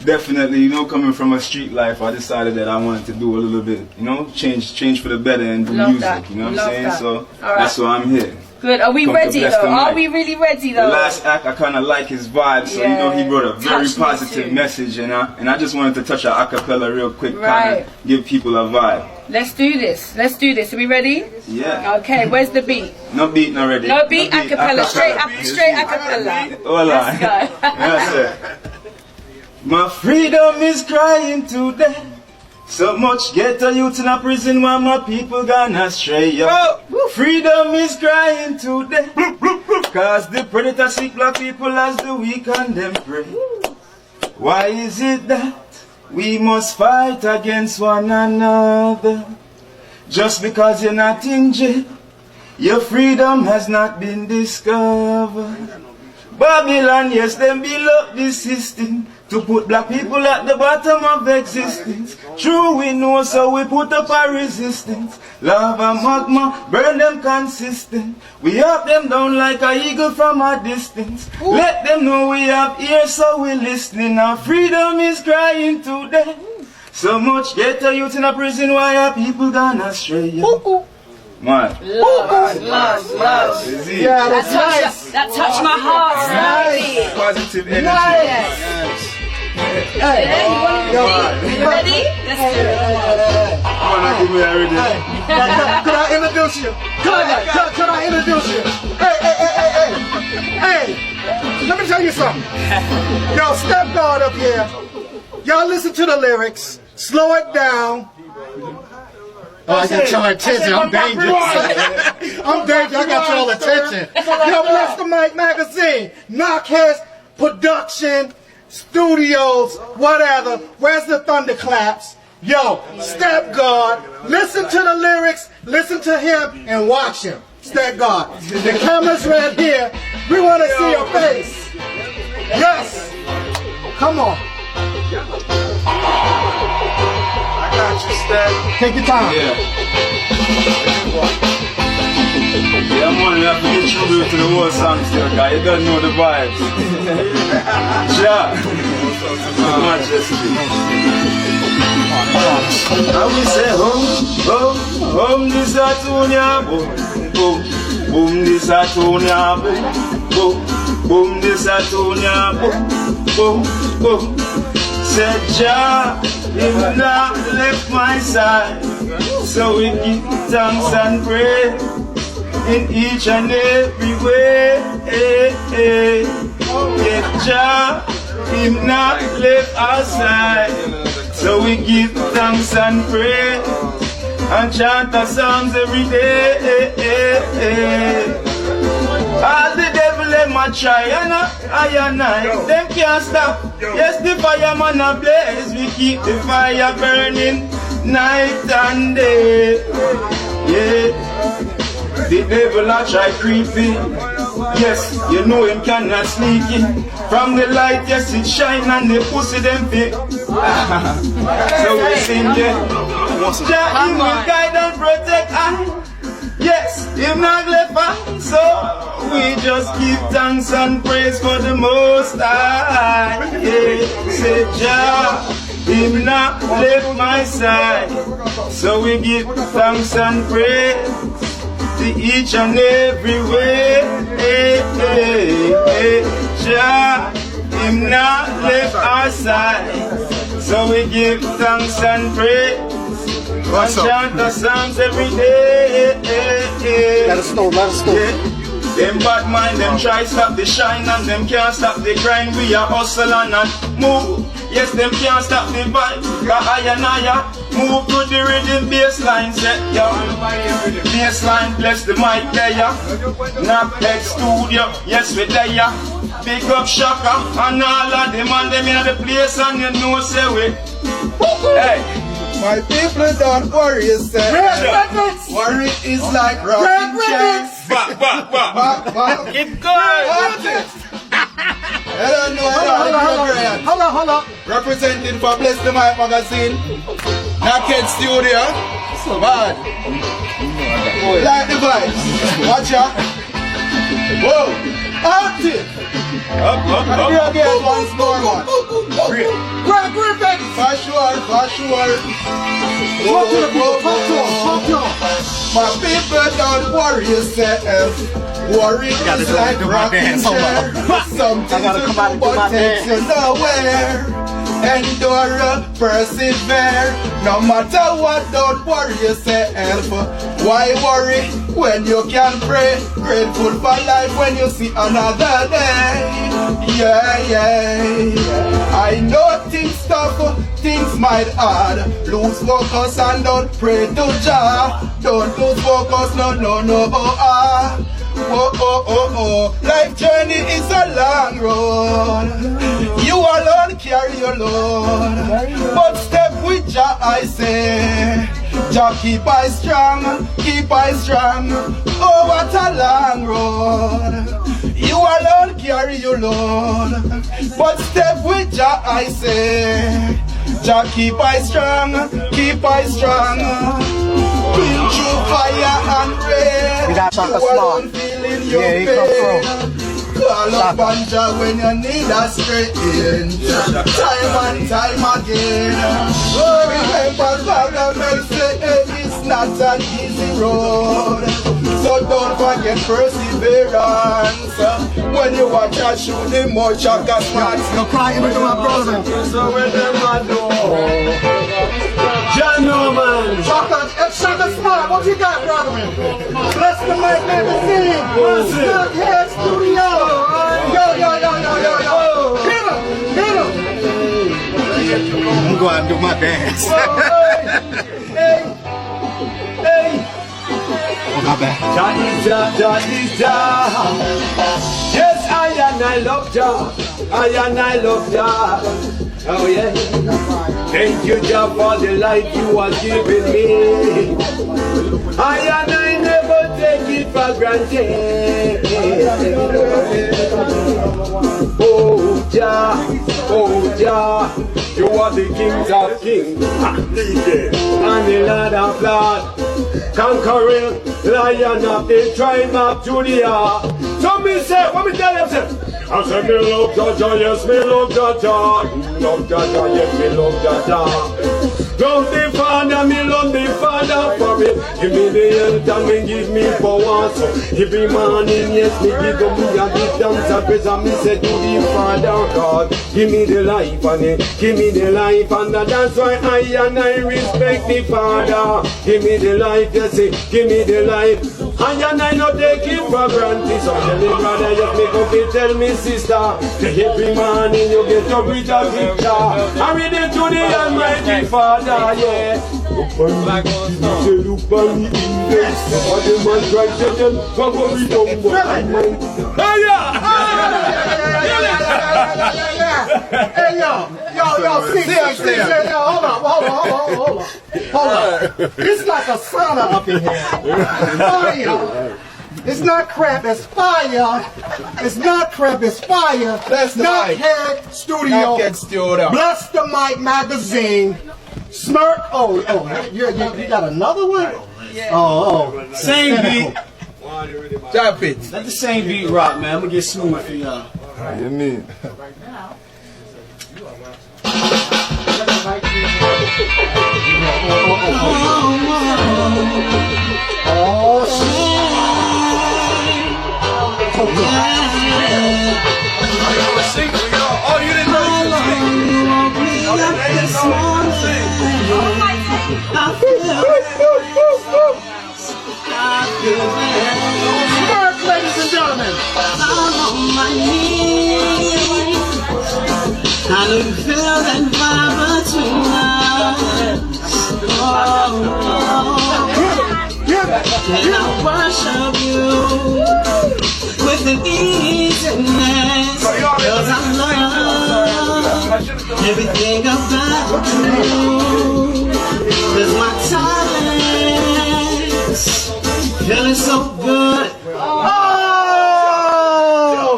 definitely, you know, coming from a street life, I decided that I wanted to do a little bit, you know, change for the better and do music, you know what I'm saying? So that's why I'm here. Good. Are we ready though? Are we really ready though? The last act, I kind of like his vibe, so you know he brought a very positive message, and I just wanted to touch a acapella real quick, kind of give people a vibe. Let's do this. Let's do this. Are we ready? Yeah. Okay. Where's the beat? No beat, not ready. No beat. Acapella. Straight acapella. Hold on. Let's go. That's it. My freedom is crying today. So much ghetto youth in a prison while my people gone astray. Freedom is crying today. Cause the predator seek black people as the weak and them prey. Why is it that We must fight against one another. Just because you're not in jail, your freedom has not been discovered. Babylon, yes, them build up this system to put black people at the bottom of existence. True, we know, so we put up a resistance. Lava, magma, burn them consistent. We up them down like a eagle from a distance. Ooh. Let them know we have ears, so we listening. Our freedom is crying today. So much ghetto youth in a prison, why are people gone astray? Ooh. Man. Love. Yeah, that's nice. That touched my heart. Nice. Positive energy. Nice. Hey, you ready? Let's do it. Come on, give me already. Could I introduce you? Could I introduce you? Hey, let me tell you something. Yo, step guard up here. Y'all listen to the lyrics. Slow it down. Oh, I got your attention. I'm dangerous. I'm dangerous. I got your attention. Yo, BlessMIC magazine, Knockheads Production, Studios, whatever. Where's the thunderclaps? Yo, step guard. Listen to the lyrics. Listen to him and watch him. Step guard. The camera's right here. We want to see your face. Yes. Come on. I got you, Step. Take your time. Yeah, man, you have to get tribute to the whole song still, guy. You gotta know the vibes. Yeah. Majesty. And we say, home, this a Tonya, boom, this a Tonya, boom, this a Tonya, boom. Said Jah, him not left my side, so we give thanks and praise in each and every way. Yeah, Jah, him not left our side, so we give thanks and praise and chant the songs every day. All the devil them a try and I, them can't stop. Yes, the fireman a blaze, we keep the fire burning night and day. Yeah, the devil a try creepy. Yes, you know him cannot sneak in. From the light, yes, it shine and the pussy them fit. So we sing Jah, him will guide and protect us. Yes, him not left us, so we just give thanks and praise for the Most High. Yeah, say Jah, him not left my side, so we give thanks and praise to each and every way. Jah, him not left our side, so we give thanks and praise. And chant the songs every day. Let us know. Yeah. Them bad mind, them try stop the shine and them can't stop the grind. We are hustle and move. Yes, them can't stop the vibe. Cause I move to the rhythm bassline set, yo. Bassline, bless the mic there, ya. Knockhead Studio, yes we there, ya. Big up Shaka and all of them and them in the place and you know say we. Hey. My people don't worry yourself. Worry is like rocking chairs. Keep going. I don't know. Hold on. Representing for BlessMIC magazine, Knockhead Studio. So bad. Like the vibes. Watch out. Whoa. Active. Up. Again, once more. Greg Griffin. For sure. Talk to him. My people don't worry yourself. Worry is like rocking chair. Something to do but takes you nowhere. Endure, persevere. No matter what, don't worry yourself. Why worry when you can pray? Grateful for life when you see another day. Yeah. I know things tough, things might hard. Lose focus and don't pray to Jah. Don't lose focus, no. oh, oh, oh, oh. Life journey is a long road. You alone carry your load. But step with Jah, I say. Jah keep I strong, keep I strong. Oh, what a long road. You alone carry your load. But step with Jah, I say. Jah keep I strong, keep I strong. Been through fire and rain. We got Shaka Small. Yeah, he come through. Call up on Jah when you need a straight in. Time and time again. Remember God may say it's not an easy road. So don't forget perseverance. When you watch a shoot the more Shaka Small. You're crying with my brother. So when them I know. John Norman. Shaka Small, what you got, brother? Bless the mic, magazine. Sugarhill Studio. Yo. Hit him. I'm going to do my dance. Hey. Oh, my bad. Jah. Yes, I love Jah. I love Jah. Oh yeah. Thank you, Jah, for the life you are giving me. I never take it for granted. Oh Jah, you are the kings of kings, and the Lord of lords, conquering lion of the tribe of Judah. So me say, what me tell them say? I said me love Jah, yes me love Jah. Love Jah, yes me love Jah. Love the Father, me love the Father for it. Give me the health and me give me power. So every morning, yes, me give up me and give thanks and praise. And me say to the Father God, give me the life and give me the life. And that's why I respect the Father. Give me the life, yes, give me the life. And I not take it for granted. So tell me brother, just make up it, tell me sister. Every morning you get up with a picture. I read it to the Almighty Father. Yeah, look on the index. What the man try to tell them, come on, we don't want. Hey, yo, see, hold on. It's like a sauna up in here. Fire. It's not crap, it's fire. It's not crap, it's fire. Bless the Knockhead Studio. Bless the Mic magazine. Smirk. Oh, you got another one? Oh. Same beat. Jump it. Let the same beat rock, man. I'm gonna get smooth for y'all. You mean? Oh, shit. Oh, you didn't know you could sing. Smirk, ladies and gentlemen. I'm on my knees. I know you feel that vibe between us. And I worship you with an easiness, 'cause I love everything about you. 'Cause my talents feeling so good. Oh!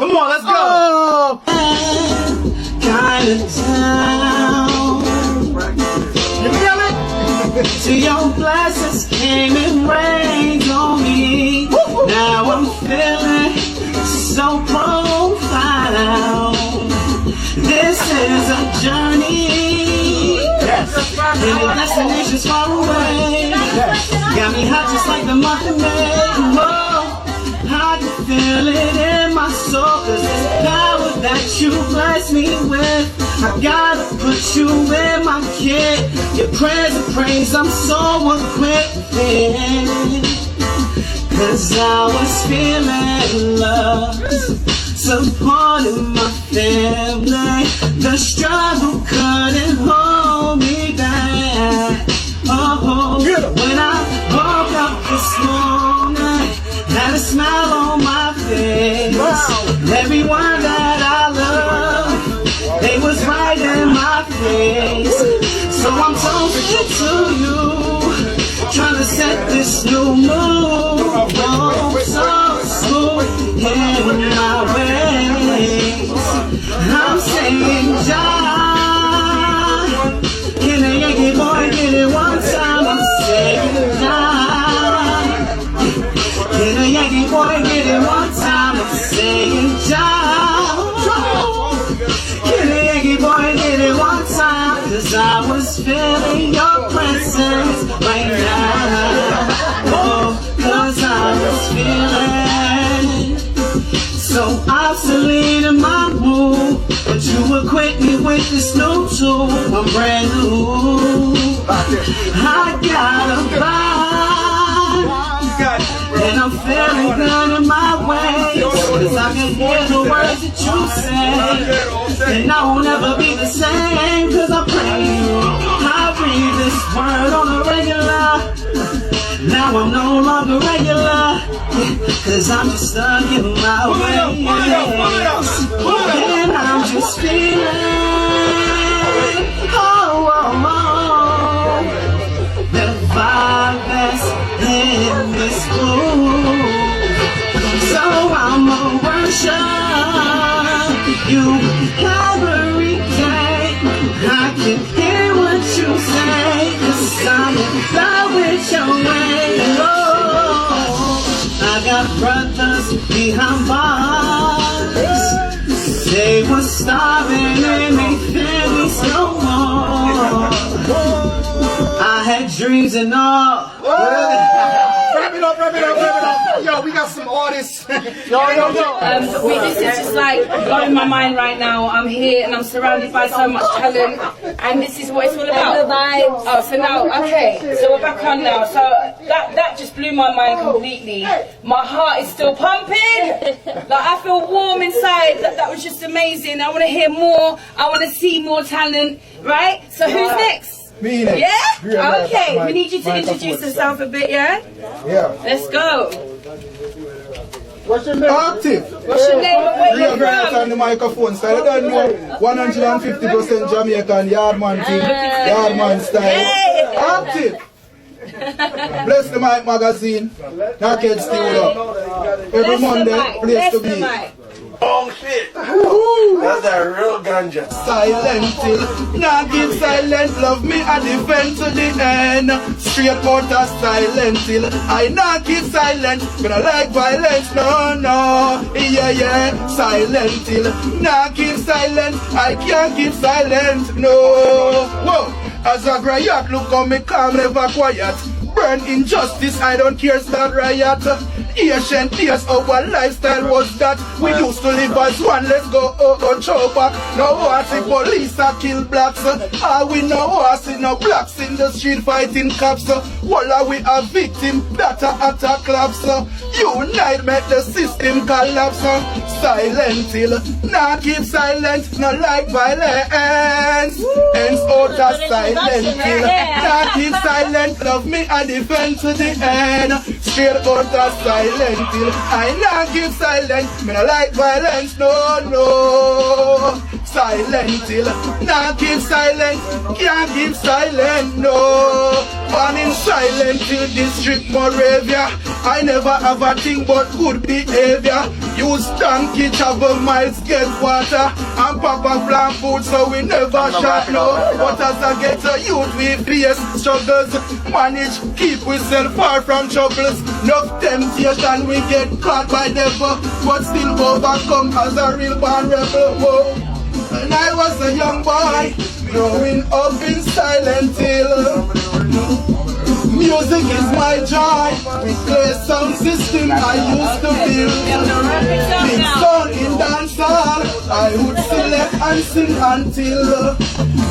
Come on, let's go! Kinda down. You feel it? Till your blessings came and rained on me. Now I'm feeling so profound. This is a journey, and the destination's far away. Got me hot just like the month of May. Whoa, I can feel it in my soul, 'cause the power that you bless me with, I gotta put you in my kit. Your prayers and praise, I'm so equipped in. 'Cause I was feeling love, supporting my family. The struggle couldn't hold me back. Oh, when I woke up this morning, had a smile on my ways. So I'm talking to you, trying to set this new move. Oh, so smooth in my ways. I'm saying, Jah, can a Yankee boy get it one time? I'm saying, Jah, can a Yankee boy get it one time? I'm saying, Jah, can a Yankee boy get it one time? Cause I was feeling your presence right now. Oh, cause I was feeling so obsolete in my mood, but you equate me with this new tool. I'm brand new. I got a vibe, and I'm feeling good in my ways. Cause I can hear the words that you say, and I won't ever be the same. Cause I pray you, I read this word on a regular. Now I'm no longer regular, cause I'm just stuck in my ways. And I'm just feeling, oh, the vibe that's in this groove. So I'ma worship you every day. I can hear what you say, cause I'm in love with your way. Oh, I got brothers behind bars, they were starving and they fed me no more. I had dreams and all. Wrap it up. Yo, we got some artists. Yo. This is just like blowing my mind right now. I'm here and I'm surrounded by so much talent, and this is what it's all about. Oh, so now, okay, so we're back on now. So that just blew my mind completely. My heart is still pumping. Like I feel warm inside. That was just amazing. I want to hear more. I want to see more talent. Right? So who's next? Me next. Yeah? Okay, we need you to introduce yourself a bit, yeah? Yeah. Let's go. What's your name? Active. What's your name and where you're from? On the microphone, so I don't know 150% Jamaican yardman thing, yardman style. Active. Bless the Mic magazine. Naked Studio. Every Monday, place to be. Oh shit! That's that real ganja. Silent till, nah give silent, love me I defend to the end. Straight out of silent till, I not keep silent, gonna like violence, no. Yeah, silent till, nah keep silent, I can't keep silent, no. Whoa, as a riot, look how me calm, never quiet. Burn injustice, I don't care, start riot. Ancient days, our lifestyle was that we used to live as one. Let's go choke back. No war, see police a kill blacks. We no war, see no blacks in the street fighting cops. Walla we a victim that a attack claps. Unite, make the system collapse. Silent till, nah keep silent, no like violence. Ends out of silent till, nah keep silent, love me and defend to the end. Straight out of silent till, I not keep silent, me no like violence, no. Silent till, nah keep silent, can't keep silent, no. Born in silent till district Moravia, I never have a thing but good behavior. Use donkey travel miles, get water, and Papa plant food so we never shot, no. But as I get a youth we face struggles, manage keep ourselves far from troubles. Enough temptation we get caught by devil, but still overcome as a real born rebel. Whoa. And I was a young boy, growing up in silent hill. Music is my joy, we play sound system I used to build. Big sound in dancehall, I would select and sing until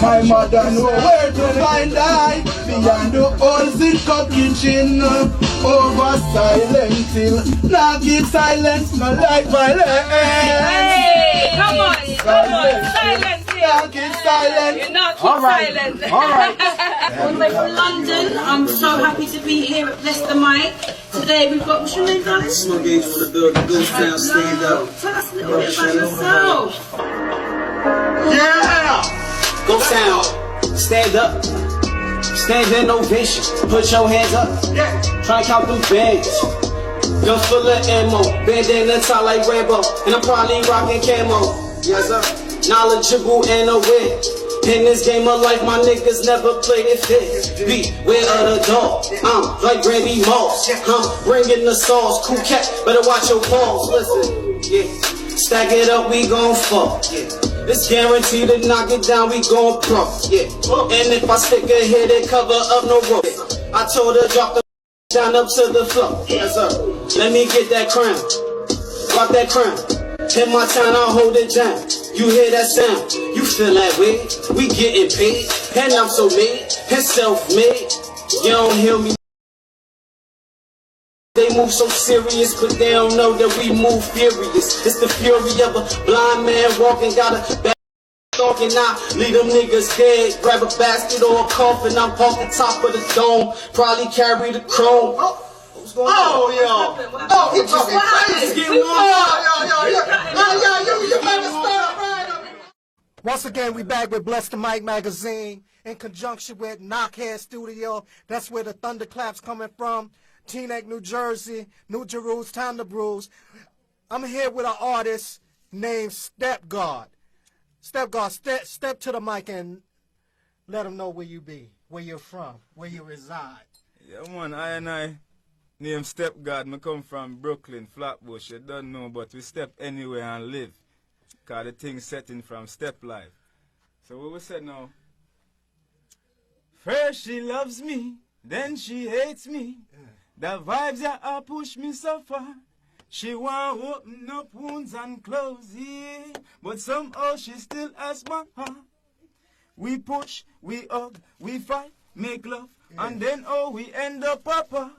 my mother know where to find I beyond the holes in cup kitchen. Over silent hill, now keep silence, no like violence. Hey, come on, silent hill. Now keep silent. You're not keep silent. Alright. All the way from London, I'm so happy to be here at BlessMIC. Today we've got, what's your name, darling? Smoke Gauge for the building, Go Sound, stand up. Tell us a little bit about yourself. Yeah! Go Sound. stand up. Standing ovation, put your hands up. Try and count them bags. Gun full of ammo, bandana tie like Rambo, and I'm probably rocking camo. Yes sir, knowledgeable and aware. In this game of life, my niggas never played it fair. Beware of the dog, I'm like Randy Moss. I'm bringing the sauce, cool cat, better watch your balls. Listen, yeah, stack it up, we gon' fall. Yeah. It's guaranteed to knock it down, we gon' pro, yeah. And if I stick a hit, it cover up no rope. I told her drop the down up to the floor. Yes sir, let me get that crown, rock that crown. In my town, I'll hold it down. You hear that sound, you feel that way. We getting paid, and I'm so made, and self-made. You don't hear me. They move so serious, but they don't know that we move furious. It's the fury of a blind man walking, got a bad talking. Now leave them niggas dead. Grab a basket or a coffin. I'm off the top of the dome. Probably carry the chrome. What's going on? Oh, he talking crazy. You better stop right. Once again, we back with BlessMIC magazine in conjunction with Knockhead Studio. That's where the thunderclaps coming from. Teaneck, New Jersey, New Jerusalem, the Brews. I'm here with an artist named Step God. Step God, step to the mic and let them know where you be, where you're from, where you reside. Yeah, man, I name Step God. Me come from Brooklyn, Flatbush. You don't know, but we step anywhere and live. Cause the thing setting from Step Life. So what we said now? First she loves me, then she hates me. The vibes that are push me so far. She want open up wounds and close, yeah. But somehow she still has my heart. We push, we hug, we fight, make love, and then we end up apart.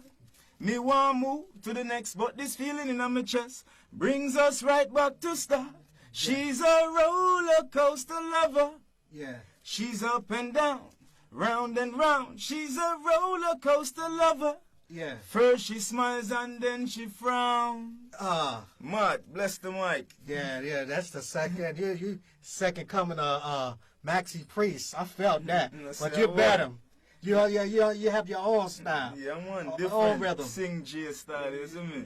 Me want move to the next, but this feeling in my chest brings us right back to start. She's a roller coaster lover. Yeah. She's up and down, round and round. She's a roller coaster lover. Yeah. First she smiles and then she frowns. Mad, bless the mic. Yeah, that's the second. You second coming of Maxi Priest. I felt that. But you're better. You have your own style. Yeah, man, different own rhythm. Sing J style, you see me?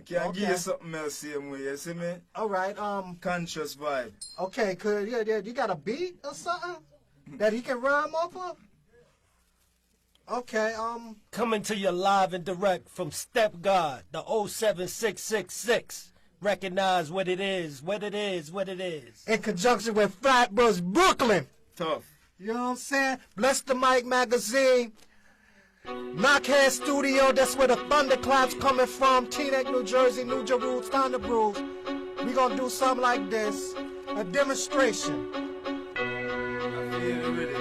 Can I give you something else same way, you see me? All right. Conscious vibe. Okay, could you got a beat or something that he can rhyme off of? Okay, coming to you live and direct from Step God, the 07666. Recognize what it is, what it is, what it is. In conjunction with Flatbush, Brooklyn. Tough. You know what I'm saying? BlessMIC magazine. Knockhead Studio, that's where the thunderclaps coming from. Teaneck, New Jersey, New Jerusalem, the Brews. We gonna do something like this. A demonstration. I feel it with it.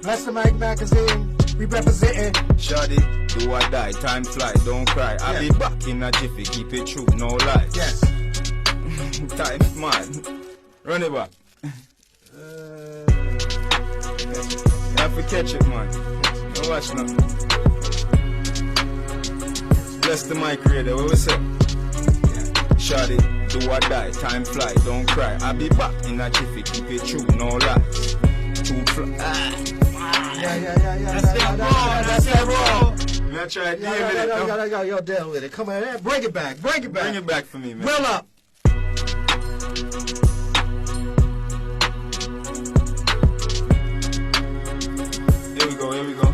BlessMIC magazine, we representing. Shawty, do or die, time fly, don't cry. I'll be back in a jiffy, keep it true, no lies. Yes. Time mad. Run it back. You have to catch it, man. Don't watch nothing. BlessMIC radio, what we say? Shawty, do or die, time fly, don't cry. I'll be back in a jiffy, keep it true, no lies. Too fly. Yeah. That's that raw. Me I try to deal with it. Yo, deal with it. Come on, bring it back. Bring it back for me, man. Well up. Here we go.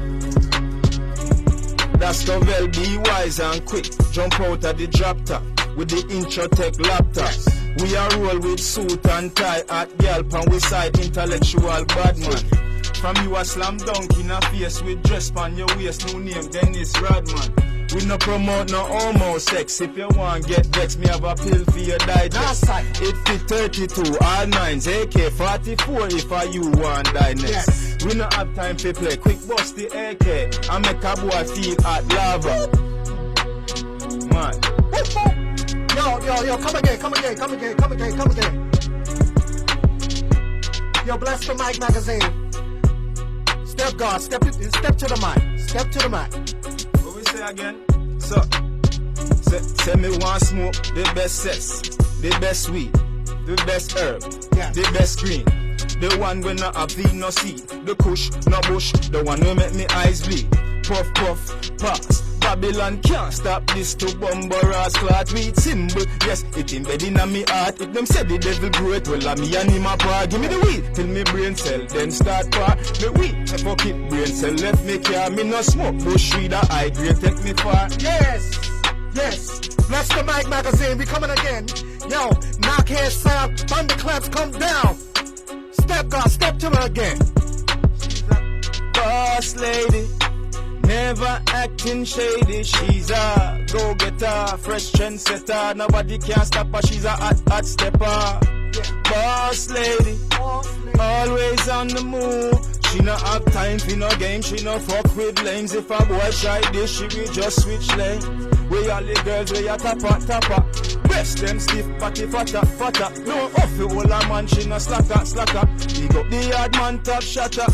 That's the well, be wise and quick. Jump out of the drop top with the Introtech laptop. We are roll with suit and tie at Yelp and we side intellectual bad man. From you a slam dunk in a face with dress pan your waist, no name Dennis Rodman. We no promote no homo sex. If you want get vexed, me have a pill for your digest. It fit 32, all 9s, AK-44 if you want die next. Yes. We no have time to play, quick bust the AK and make a boy feel hot lava. Man. Yo, come again. Yo, Bless the Mic magazine. Step God, step to the mic. What we say again? So, say me want smoke the best sex, the best weed, the best herb, the best green, the one when no have weed, no seed, the kush, no bush, the one who make me eyes bleed. Puff, puff, pass. Babylon can't stop this to bumberas clot weed symbol. Yes, it embedded in me heart. If them say the devil great, well, me and him apart. Give me the weed till me brain cell, then start part. The weed, fuck it, brain cell left me care. Me no smoke, bush weed, I grade take me far. Yes. Bless the Mic magazine, we coming again. Yo, knockhead sound, thunderclaps come down. Step God, step to her again. She's a boss lady. Never acting shady, she's a go-getter, fresh trendsetter. Nobody can stop her, she's a hot stepper. Boss lady, always on the move. She no have time for no game, she no fuck with lanes. If a boy try this, she will just switch lanes. We all the girls, we a tapper. Breast them stiff, fatty, fatter. No off the whole a man, she no slacker. Big up the hard man, top shatter.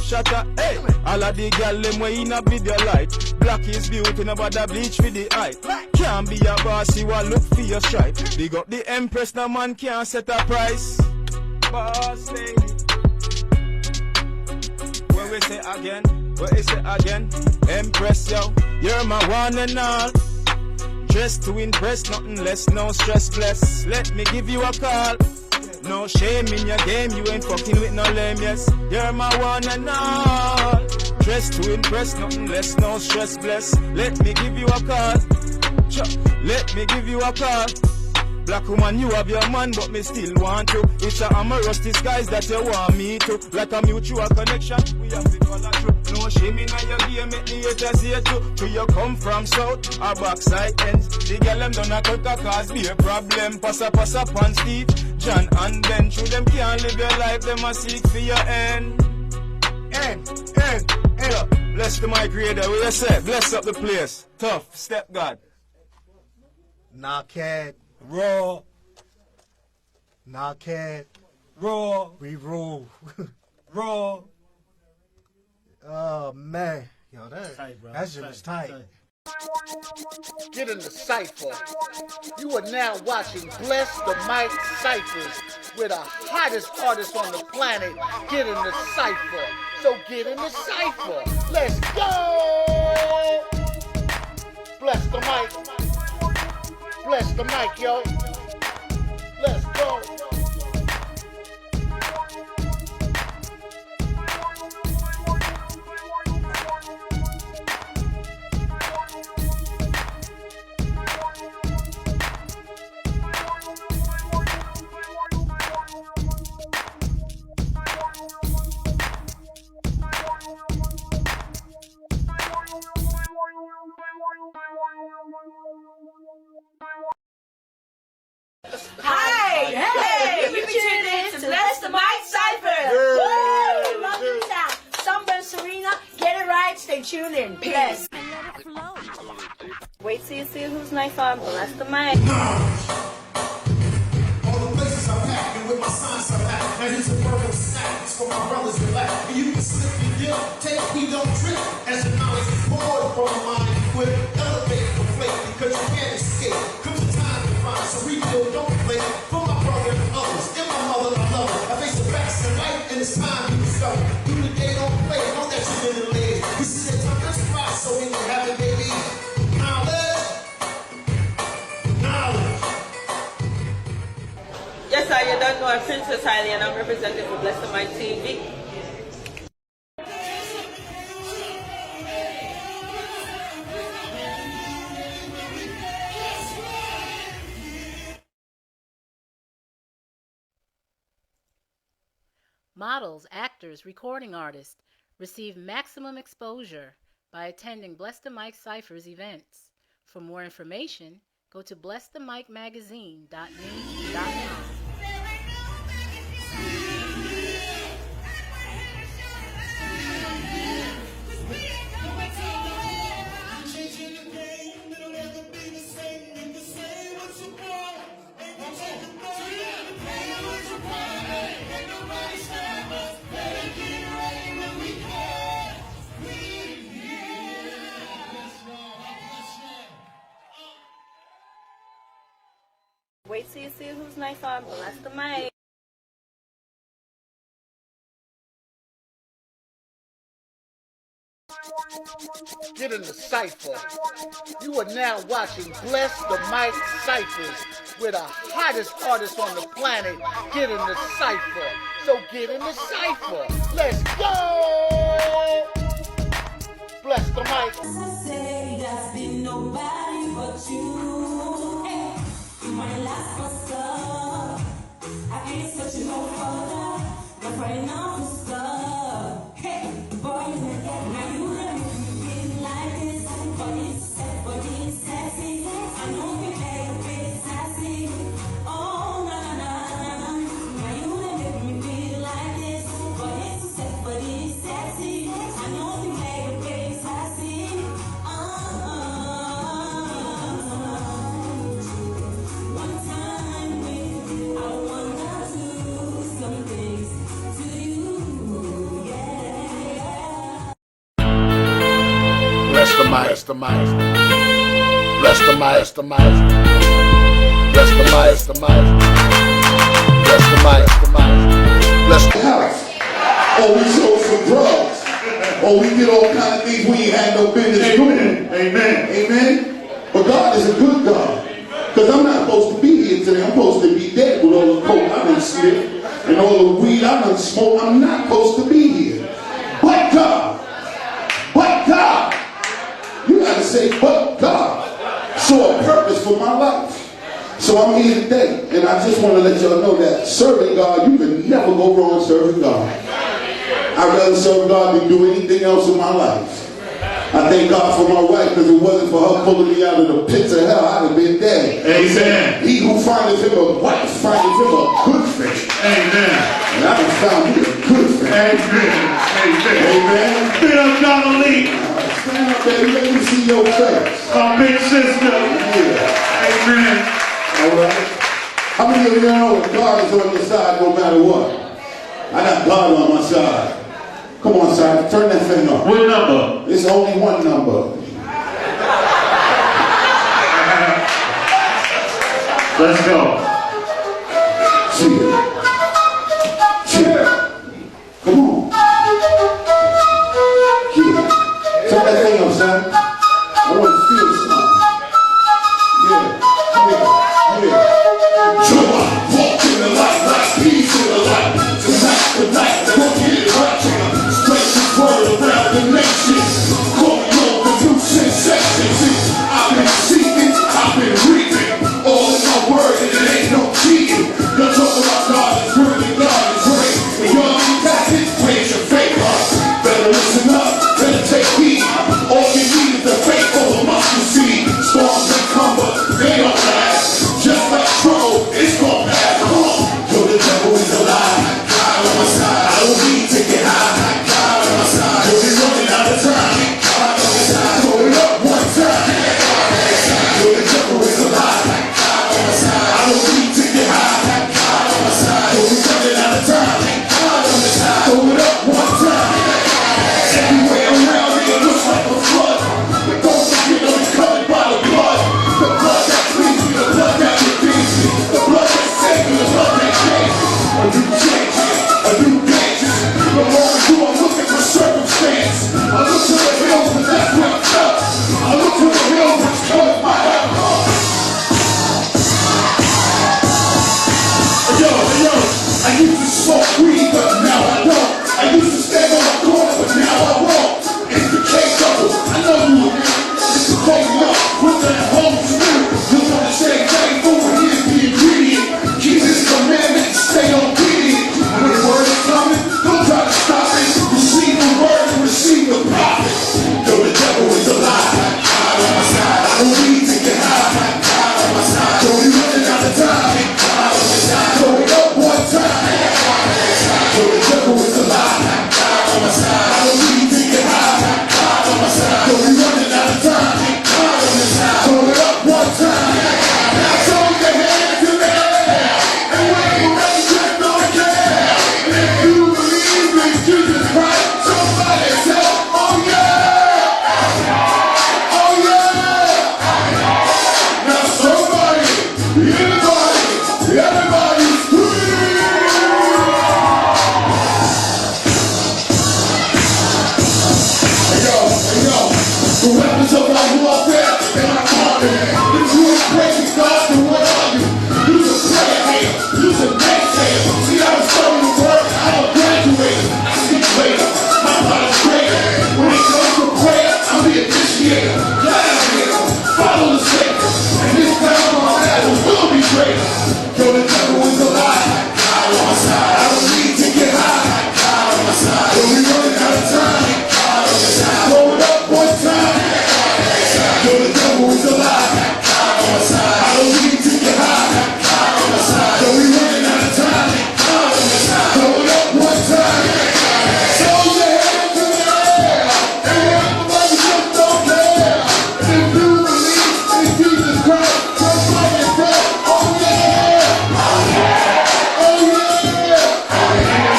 Hey, all of the girl them way in a video light. Black is beauty, nobody bleach for the eye. Can't be a boss, you a look for your stripe. Big up the empress, no man can't set a price. Boss lady. What we say again? Empress, yo, you're my one and all. Dressed to impress, nothing less, no stress, bless. Let me give you a call. No shame in your game, you ain't fucking with no lame, yes. You're my one and all. Dressed to impress, nothing less, no stress, bless. Let me give you a call. Let me give you a call. Black woman, you have your man, but me still want to. It's a amorous disguise that you want me to. Like a mutual connection, we have to call a truth. No shame in your game, make the haters here too. Do you come from south or backside ends? The girl them done a cut a cause be a problem. Pass up on Steve, John and Ben. Through them can't live your life, them a seek for your end. Bless the mic creator, what you say? Bless up the place. Tough, step God. Knockhead. Raw. Knockhead. Raw. We rule. Raw. Oh, man. Yo, that shit was tight. Get in the cypher. You are now watching Bless the Mic Cyphers with the hottest artist on the planet. Get in the cypher. So get in the cypher. Let's go. Bless the mic. Bless the mic, yo. Let's go. Hey, you tuned in to Bless the Mic Cyphers. Woo! Love this sound. Samba and Serena, get it right, stay tuned in. Bless. Wait till you see who's nice on Bless the Mic. All the places I'm at, and with my signs I'm at. Now here's a perfect snack for my brothers in black. And you can slip and dip, take, we don't trip. As your knowledge is poured from my mind, with elevate, conflate, because you can't escape. Comes the time to find, so rebuild, don't play. For my brother and others, and my mother, I love her. I face the facts in life, and it's time you discover. Do the day, don't play, know that you're in the ladies. We see that time that's right, so when you have it, baby. Yes, sir, you don't know I'm Princess Hailey and I'm representing for Bless the Mic TV. Models, actors, recording artists receive maximum exposure by attending Bless the Mic Cyphers events. For more information, go to blessthemicmagazine.me.com. Wait till you see who's next on Bless the Mic. Get in the cypher. You are now watching Bless the Mic Cyphers, where the hottest artists on the planet get in the cypher. So get in the cypher. Let's go! Bless the mic. Say there's been nobody but you. You might last for stuff. I can't search you no further. But right now for stuff. Hey, boy, you can get now you let me feel like this. But it's sassy. I know you play a bit sassy. Oh, na na na na. Now you let me feel like this. But it's sassy. I know you play a bit sassy. One time with you, I wanna do some things to you, yeah. Bless the mic. Bless the mic. Bless the mic. Bless the mic. Bless the mic. Bless the mic. Bless the mic. Bless the house. Or we sold some drugs. Or we did all kind of things we ain't had no business doing. Amen. Amen. But God is a good God. Because I'm not supposed to be here today. I'm supposed to be dead with all the coke I done sniffed and all the weed I done smoked. I'm not supposed to be here. But God. But God. You gotta say, but God. Saw a purpose for my life. So I'm here today. And I just want to let y'all know that serving God, you can never go wrong serving God. I'd rather serve God than do anything else in my life. I thank God for my wife, because it wasn't for her pulling me out of the pits of hell, I'd have been dead. Amen. He who findeth him a wife findeth him a good thing. Amen. And I have found me a good thing. Amen. Amen. Amen. Bit up, Donald. Stand up, baby. Let me see your face. My big sister. Yeah. Amen. All right. How many of you know that God is on your side no matter what? I got God on my side. Come on, son. Turn that thing on. What number? It's only one number. Let's go. Cheer. Cheer. Come on. Yeah. Turn that thing on, son. I want to feel something. Yeah. Joy. Walk in the light, like peace in the light. Tonight, the night, go get it right. Word around the nation, going over new sensations. I've been seeking, I've been reading, all in my word, and it warfare, and I'm confident. If you ain't praising God, then what are you? You's a prayer hater, you's a naysayer. See, I was studying the word, I'm a graduator. I speak later, my body's greater. When it comes to prayer, I'm the initiator. Gladiator, follow the Savior. And this time my battle will be greater. Yo, the devil is alive. God on my side. I don't need to get high. God on my side. Yo, we running out of time. God on my side. Blow it up one time. Yo, the devil is alive. God on my side. I don't need to get high. God on my side. Yo, we running out of time. God on my side. Blow it up one time. Throw your hands in the air. And everybody just don't care. If you believe in Jesus Christ, just like it does. Oh yeah. Oh yeah. Oh yeah. Oh yeah.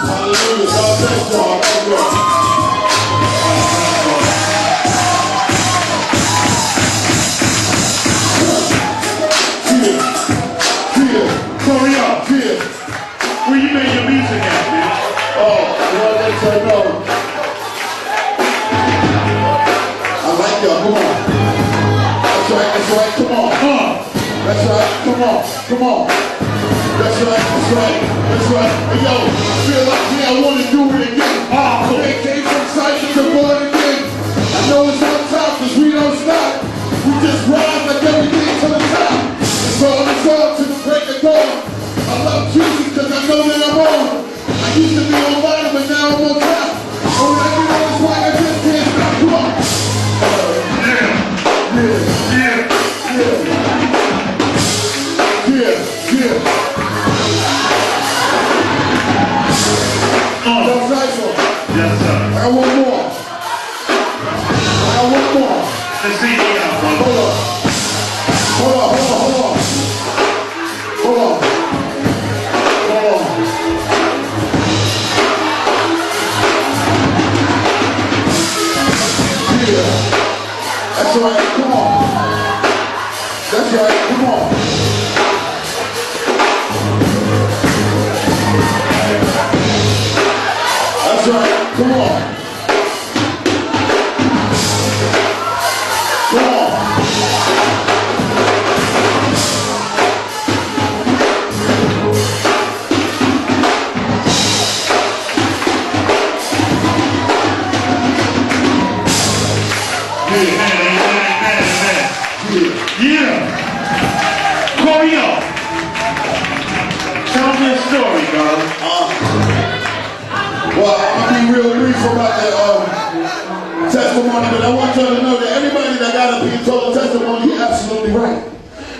Hallelujah. God bless y'all. Kory up, here. Where you made your music at, man? Oh, well, that's I know. I like y'all, come on. That's right, come on. That's right, come on. That's right. Hey, yo, I feel like, yeah, I want to do it again. Oh, they came from Cyprus to born again. I know it's on top, cause we don't stop. We just rise like everything to the top. It's all to the break of dawn. I love Jesus cause I know that I'm on. I used to be on bottom, but now I'm on top. Oh, I can always why I just can't stop. Come on. Yeah. That's nice one. Yes, sir. I got one more. Let's see it out, brother. Hold on. That's right, come on. That's right, come on. That's right, come on. Come on. Yeah. Kory up. Tell me a story, darling. Well, I'll be real brief about the testimony, but I want y'all to know that everybody that got up here told a testimony, you're absolutely right.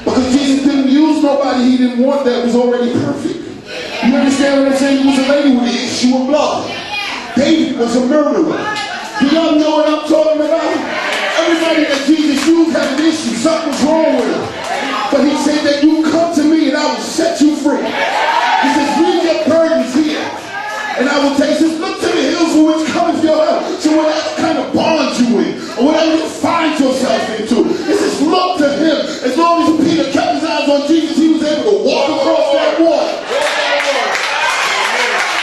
Because Jesus didn't use nobody he didn't want that was already perfect. You understand what I'm saying? He was a lady with an issue of blood. David was a murderer. Do y'all know what I'm talking about? Everybody that Jesus used had an issue. Something was wrong with him. But he said that you come to me and I will set you free. He says, bring your burdens here. And I will take, says, look to the hills from which cometh your help. So whatever kind of bond you in, or whatever you find yourself into, it says, look to him. As long as Peter kept his eyes on Jesus, he was able to walk across that water.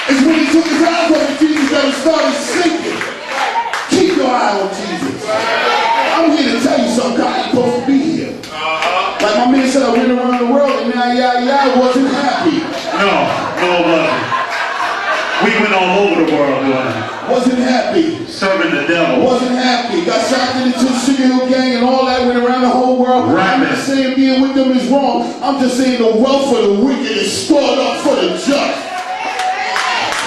It's when he took his eyes off of Jesus that he started sinking. Keep your eye on Jesus. I'm here to tell you something, God ain't supposed to be here. Like my man said, I went around the world and now, I wasn't happy. No, it wasn't. We went all over the world, boy. Wasn't happy. Serving the devil. Wasn't happy. Got shocked into the Sugarhill gang and all that, went around the whole world. Rapping. I'm not saying being with them is wrong. I'm just saying the wealth of the wicked is stored up for the just.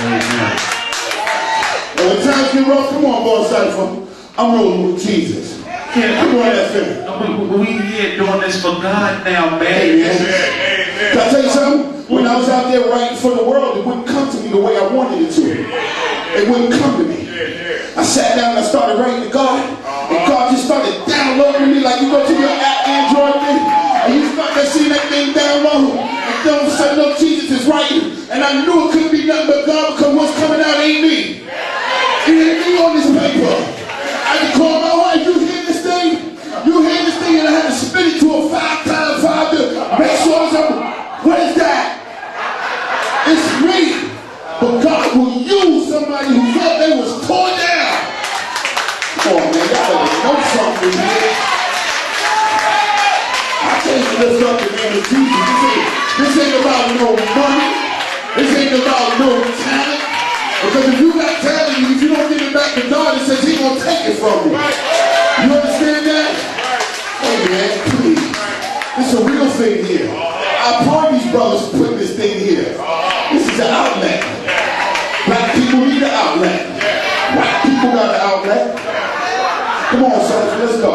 Amen. When times get rough, come on, boss Cypher. I'm rolling with Jesus. Yeah, come on, that thing. We here doing this for God now, man. Amen. Can I tell you something? When I was out there writing for the world, it wouldn't come to me the way I wanted it to. It wouldn't come to me. I sat down and I started writing to God, and God just started downloading me like you go to your Android thing, and you start seeing that thing download, and then all of a sudden, no, Jesus is writing, and I knew it couldn't be nothing but God because what's coming out ain't me. It ain't me on this paper. I had to call my wife, you hear this thing? And I had to spit it to a 5x5 to make sure it's up. What is that? It's me. But God will use somebody who thought they was torn down about no talent. Because if you got talent, if you don't give it back to God, it says He's gonna take it from you. You understand that? Hey man, please. This is a real thing here. I applaud these brothers for putting this thing here. This is an outlet. Black people need an outlet. White people got an outlet. Come on, son, let's go.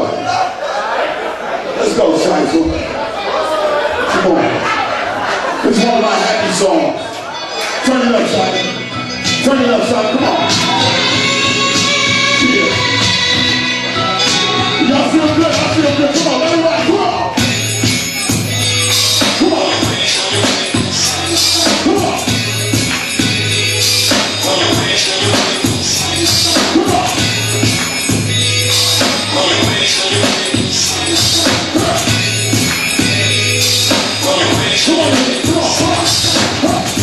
Let's go, son. Come on. This is one of my happy songs. Turn it up, son. Turn it up, son. Come on. Yeah. Y'all feel good? I feel good. Come on, let me rock. Come on. Come on. Come on. Come on.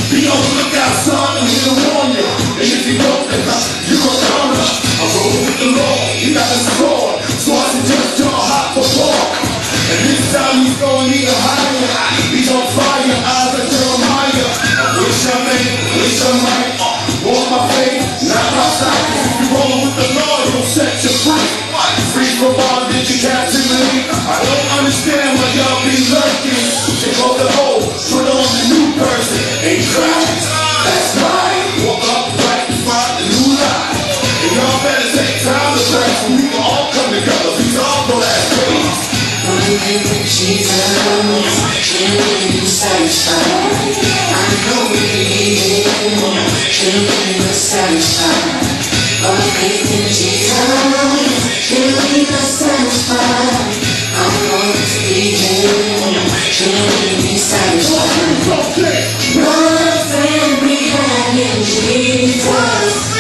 You know, look out, son, I'm here to warn you. And if you don't, then you gon' down up. I roll with the law, he got the sword. So I suggest y'all hot for pork. And this time he's going even higher. He's on fire, eyes like Jeremiah. I wish I made it, wish I might. Want my faith, not my sight. If you roll with the law, you'll set you free. Free from bondage and captivity. I don't understand why y'all be lurking. Take off the old, put on the new person. Ain't crowded, that's right. Walk up right and find the new life. And y'all better take time to pray so we can all come together. These all go that way. Jesus, can you satisfied? I know we need Him, can you satisfied? Oh, faith in Jesus, can you satisfied? I'm going to be Him, can you satisfied? What a friend we have in Jesus.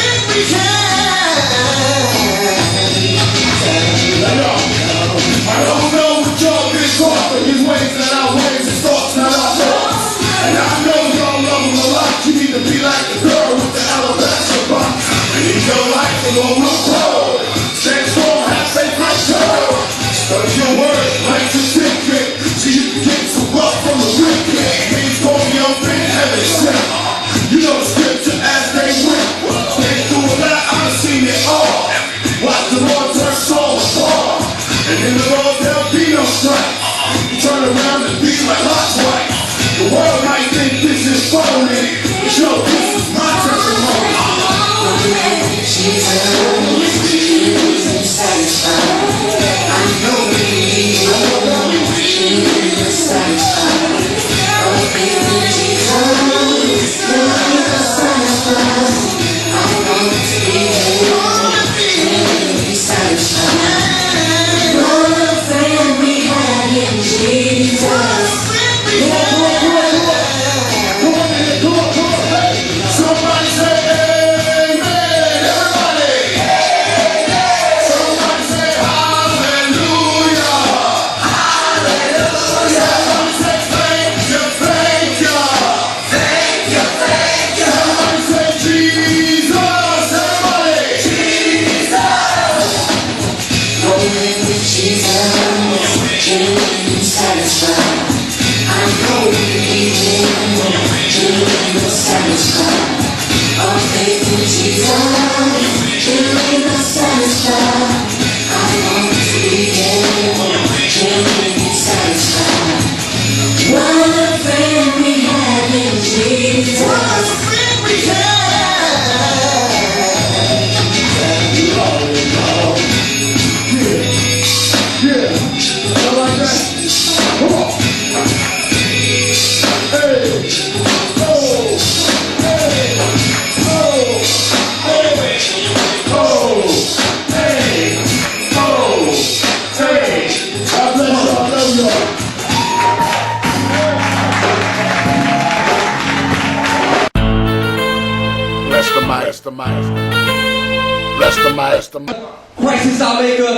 I don't know what y'all been taught, but His ways not our ways, His thoughts not our thoughts. And I know y'all love Him a lot. You need to be like the girl with the alabaster box. And in your life, it won't look cold. Stand strong, have faith like Job. Study your word like the secret, so you can get some wealth from the wicked. Things going up in heaven sent. You know the scripture as they went. They through a lot, I've seen it all. Watch the Lord turn soul apart. And in the Lord there'll be no strife. You turn around and be like Lot's wife. The world might think this is phony, but yo, this is my testimony. Jesus, can you satisfied? I know we need Him, can you satisfied? Oh, faith in Jesus, can you satisfied? I'm going to be Him, can you satisfied? What a friend we have in Jesus. Somebody say amen, everybody. Somebody say hallelujah. Somebody say thank you, thank you. Thank you, thank you. Somebody say Jesus, everybody. Jesus. Rolling with Jesus, can you satisfy? I know we need Him, can you satisfy? Oh, faith in Jesus, can you satisfy? I want to be Him, can you satisfy? What a friend we have in Jesus. What a friend we have. Yeah, I like that. Come on. Hey, oh, hey, oh, hey, oh, hey, oh, hey. God bless y'all. I love y'all. Bless the mic. Bless the mic. Bless the mic. Bless the mic. Christ is our maker.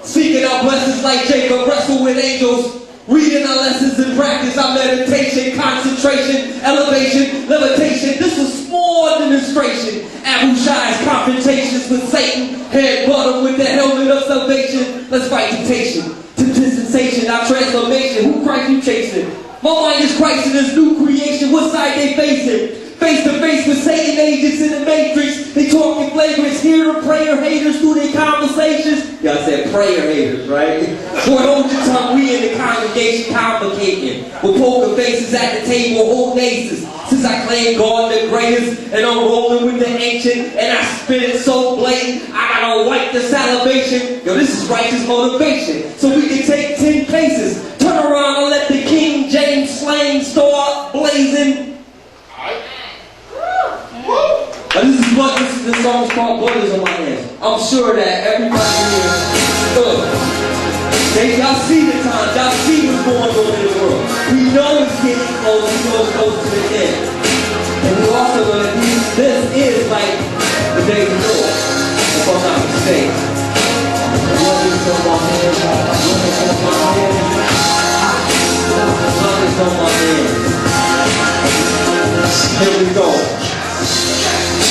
Seeking our blessings like Jacob, wrestle with angels. Reading our lessons and practice our meditation, concentration, elevation, levitation. This was small demonstration. Abu Shai's confrontations with Satan. Head bottom with the helmet of salvation. Let's fight temptation to dispensation, our transformation. Who Christ you chasing? My mind is Christ in His new creation. What side they facing? Face to face with Satan agents in the matrix. They talking flagrants. Hear the prayer haters through their conversations. Y'all said prayer haters, right? Boy, hold your tongue. We in the congregation complicating. With poker faces at the table, hold aces. Since I claim God the greatest, and I'm rolling with the ancient, and I spit it so blatant, I gotta wipe the salivation. Yo, this is righteous motivation. So we can take 10 paces, turn around and let the King James slang start blazing. This song's called Butters on My Hands. I'm sure that everybody here, y'all see the time, y'all see what's going on in the world. We know it's getting close, we know it's close to the end. And we also know that this is like the day before, if I'm not mistaken. Butters on my hands, butters on my hands, butters on my hands. Here we go.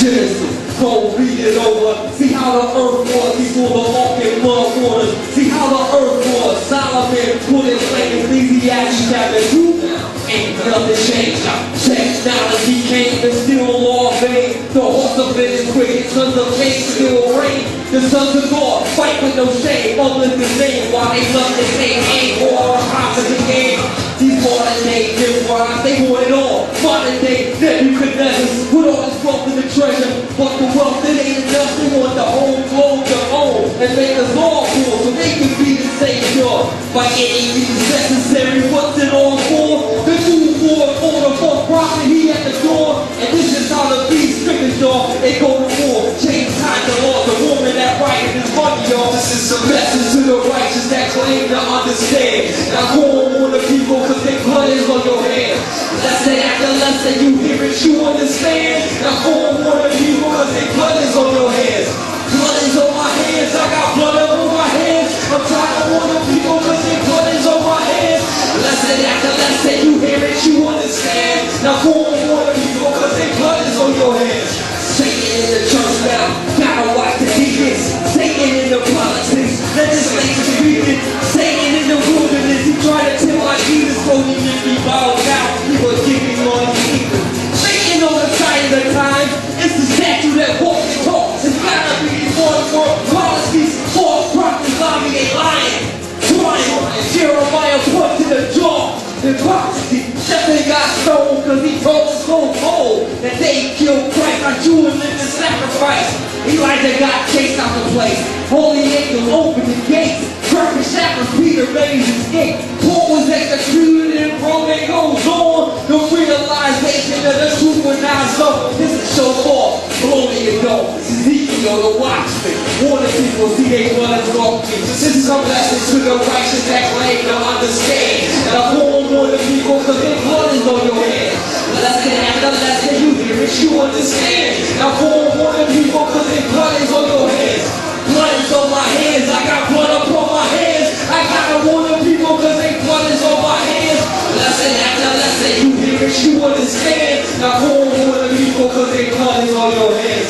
Genesis, go read it over. See how the earth was before the walking mud waters. See how the earth was. Solomon put in place Ecclesiastes chapter 2. Ain't nothing changed. Technology came and still law obeyed. The horse of it is quick. Sons of Cain still reign. The sons of God fight with no shame. Uplift his name while they love the same aim. War on top of the game. These modern day Nimrods, they want it all. Modern day Nebuchadnezzars put all this wealth in the treasure. But the wealth, it ain't enough. They want the whole globe to own and make us all poor so they can be the savior. By any means necessary, what's it all for? The new war for the false prophet, he at the door. And this is how the beast stricken, y'all. They go to war, change time to law. The woman that writing is money, y'all. This is a message to the righteous that claim to understand. Now go on the people, cause their blood is on your hands. Lesson after lesson, you hear it, you understand. Now go on the people, cause their blood is on your hands. Blood is on my hands, I got blood on my hands. I'm trying to warn the people, cause their blood is on my hands. Lesson after lesson, you hear it, you understand. Now go on the people, cause their blood is on your hands. Satan in the church now, gotta watch the deacons. Satan in the politics, legislation speaking. Satan in the wilderness, he tried to tell my Jesus, so he just be bowed down. He was giving money either. Satan on the side of the time, it's the statue that walks and talks. It's gotta be these one world policies, false prophets, lobby, they lying. Trying, Jeremiah put to the jaw. Hypocrisy, Stephen got stoned cause he told us so cold that they killed Christ, our Jew and lived in sacrifice. Elijah got chased out the place. Holy angels opened the gates. Perfect shepherds, Peter made his escape. Paul was executed in Rome, it goes on. The realization of the truth was now so. This is show off. Blow me go. Ezekiel, the watchman. Warning people, see they blood is walking. This is a message to the righteous that claim to understand. And I won't warn the people cause their blood is on your hands. Lesson after lesson, you hear it, you understand. I won't warn the people cause their blood is on your hands. Blood is on my hands, I got blood up on my hands. I gotta warn the people cause their blood is on my hands. Lesson after lesson, you hear it, you understand. I won't warn the people cause their blood is on your hands.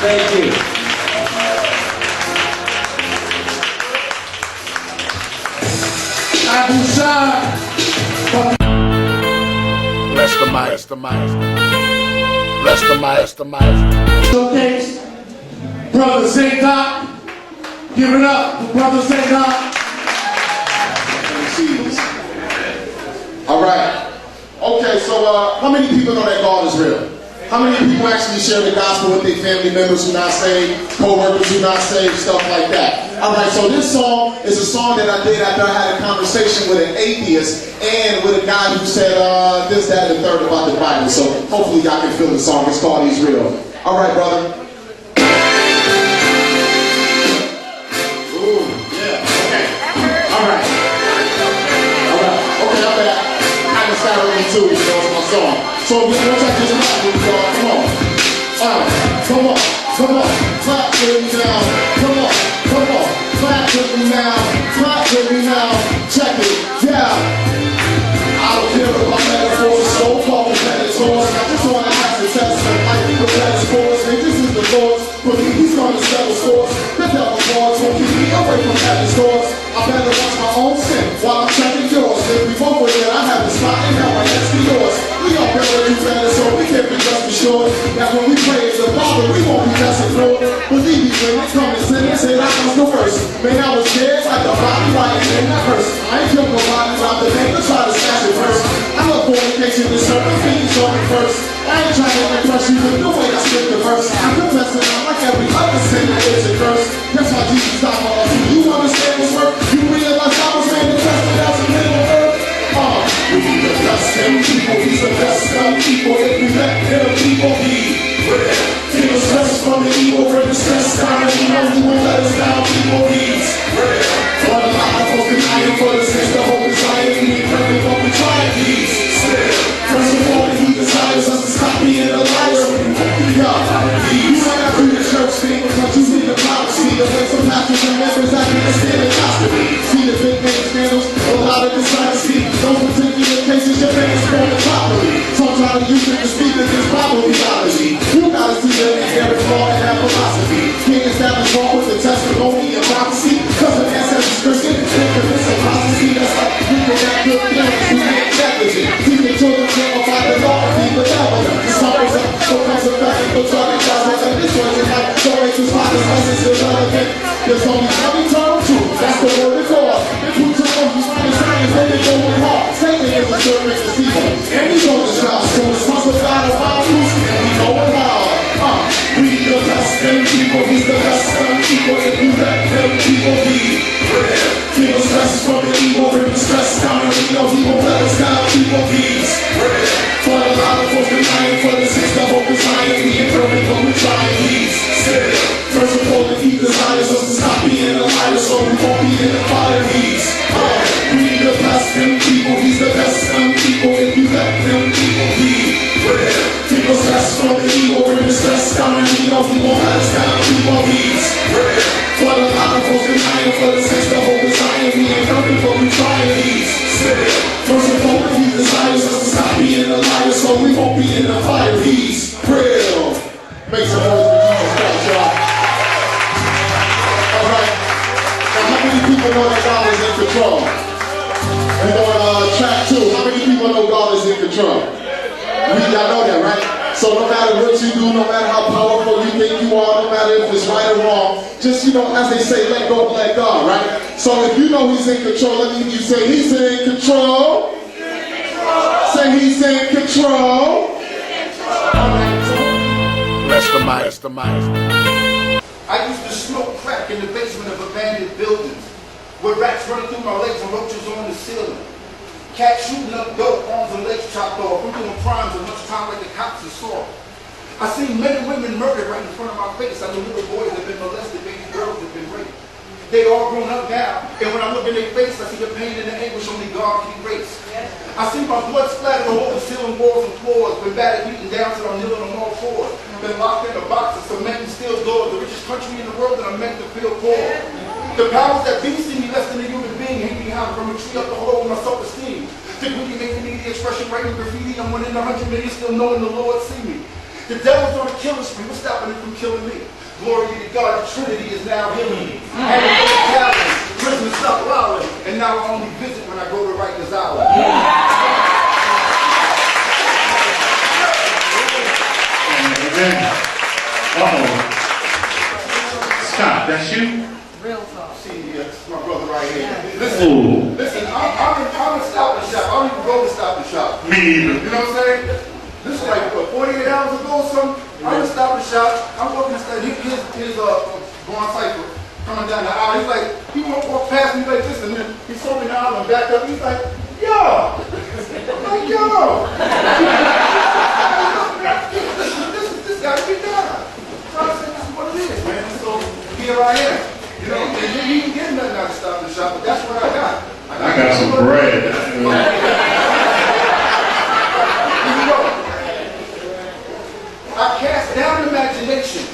Thank you. Bless the mic, bless the mic, bless the mic, bless the mic. Showcase, Brother Saadique. Give it up for Brother Saadique. All right. Okay, so how many people know that God is real? How many people actually share the gospel with their family members who not saved, co-workers who not saved, stuff like that? All right, so this song is a song that I did after I had a conversation with an atheist and with a guy who said this, that, and the third about the Bible. So hopefully y'all can feel the song. It's called He's Real. All right, brother. Ooh, yeah, okay. All right. Okay, I'm back. I can start with you too, you know, it's my song. So once I just rap with y'all, come on. Come on, come on, clap with me now. Come on, come on, clap with me now. Clap with me now. Check it, yeah. I don't care about metaphors, so far with metaphors. I just want to have the testament like the metaphors. And this is the Lord's. For me, he's going to settle scores. The devil wants won't keep me away from heaven's doors. I better watch my own sin while I'm checking yours. If we both were there, I have a when they come to sin and say I was the worst. Man, I was scared like a body lying in that verse. I ain't killed nobody, robbed the bank to try to snatch it first. I love fornication and certain things on it first. I ain't trying to impress you with the way I spit the verse. I'm confessing I'm like every other sin that is a curse. That's why Jesus died for us. You understand this work? You realize I was manifested as a little earth. We the best them people, he's the best them people. If we let them people be, feel stress from the evil, bring the stress down. You know he won't let us down, people needs. For the life of the iron, for the sense of hope is lying. We ain't perfect, but we try these. First of all, he desires us to stop being a liar. You might not do the church thing, but you see the prophecy. The way some pastors and members that understand the gospel. See the big name scandals, a lot of dishonesty. Those particular cases, your parents born properly. Some try to use it to speak against Bible theology. You gotta see that there is law and have philosophy. Can't establish wrong with the testimony and prophecy. Cause the ancestors Christian, think of this apostasy. That's like people that good parents who ain't negligent. Teaching children by the law and be benevolent. Some is up, so comes a fact, but try to cause and this wasn't like so racist fathers, lessons irrelevant. There's only one eternal truth, that's the word of God. If you took on you find science, then they go with heart. Satan is a servant to evil, and he's on the job. So it's once a God of our roots, and we know it how. We the best them people, he's the best them people. If you let them people be, feel stress from the evil, bring the stress down. And we know he won't let us down, people peace. For the lot of folks denying, for the six of hope is lying. We ain't perfect, but we trying peace. First of all, he desires us to stop being a liar, so we won't be in the fire he's. We the best them people, he's the best them people. If you let them people be, feel stress from the evil, bring the stress down. And we know he won't let us down, people peace. For the lot of folks denying, for the six of hope is lying. We ain't perfect, but we trying peace. First of all, he desires us to stop being a liar, so we won't be in the fire he's. Real. Make some noise for Jesus Christ, y'all. Alright. Now how many people know that God is in control? And on track 2, how many people know God is in control? Y'all know that, right? So no matter what you do, no matter how powerful you think you are, no matter if it's right or wrong, just, you know, as they say, let go, let God, right? So if you know he's in control, let me hear you say, he's in control. Say he's in control. Bless the mic. I used to smoke crack in the basement of abandoned buildings, with rats running through my legs and roaches on the ceiling. Cats shooting up dope, arms and legs chopped off. I'm doing crimes as much time like the cops and saw. I seen men and women murdered right in front of my face. I knew little boys that have been molested, baby girls that have been raped. They all grown up now, and when I look in their face, I see the pain and the anguish only God can erase. I see my blood splattered all over the ceiling, walls, and floors. Been battered, beaten down till I'm kneeling on all fours. Been locked in a box of cement and steel doors. The richest country in the world that I'm meant to feel poor. The powers that be see me less than a human being, hang behind from a tree up the hole with my self-esteem. Think we can make me the expression writing graffiti. I'm 1 in 100 million, still knowing the Lord see me. The devil's on a killing spree. What's stopping him from killing me? Glory be to God, the Trinity is now healing me. Having both talents, Pryzna stopped allowing, and now I only visit when I go to write this hour. Stop, that's you? Real talk. See, that's my brother right here. Listen, I'm in Stop and Shop. I don't even go to Stop and Shop. Me neither. You know what I'm saying? This is like, 48 hours ago or something. I'm in Stop and Shop. I'm walking to study. His Vaughn Cypher coming down the aisle. He's like, he won't walk past me like this, and then he saw me in the aisle and backed up. He's like, yo! I'm like, yo! this gotta be done. So I said, this is what it is, man. So here I am. You know, and you didn't get nothing out of Stop and Shop, but that's what I got. I got some bread. I cast down imaginations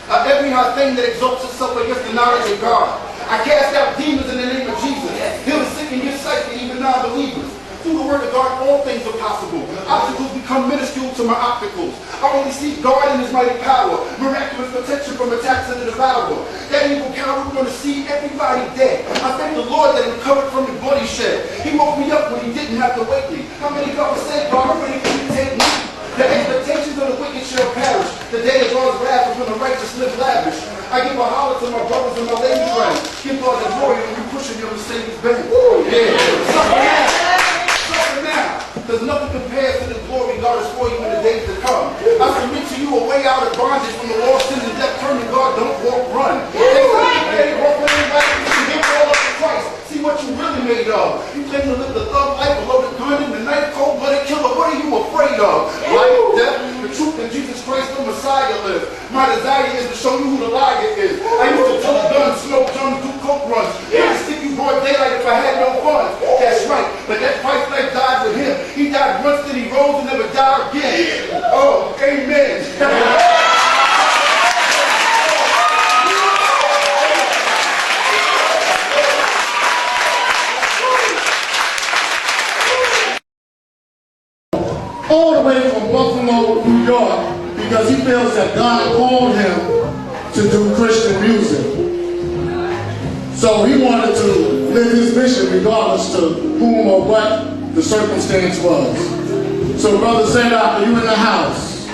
of every high thing that exalts itself against the knowledge of God. I cast out demons in the name of Jesus. Heal the sick in your sight, and even non-believers. Through the word of God, all things are possible. Obstacles become minuscule to my opticals. I only see God in his mighty power. Miraculous protection from attacks of the devourer. That evil coward want to see everybody dead. I thank the Lord that he recovered from the bloody shed. He woke me up when he didn't have to wake me. How many God said, God, when he couldn't take me? The expectations of the wicked shall perish. The day of God's wrath is when the righteous live lavish. I I give a holler to my brothers and my lady friends. Give God the glory when you pushing your Mercedes Benz. Yeah. Suffer now. There's nothing compared to the glory God is for you in the days to come. I submit to you a way out of bondage from the law, sin, and death. Turn to God, don't walk, run. See what you really made of. You claim to live the thug life, a loaded gun in the night, cold-blooded killer. What are you afraid of? Life, death, the truth in Jesus Christ, the Messiah lives. My desire is to show you who the liar is. I used to tote guns, smoke guns, do coke runs. Yeah, stick you broad daylight if I had no funds. That's right, but that Christ life died with him. He died once, then he rose and never died again. Oh, amen. All the way from Buffalo, New York, because he feels that God called him to do Christian music. So he wanted to live his mission regardless to whom or what the circumstance was. So Brother Saadique, you in the house.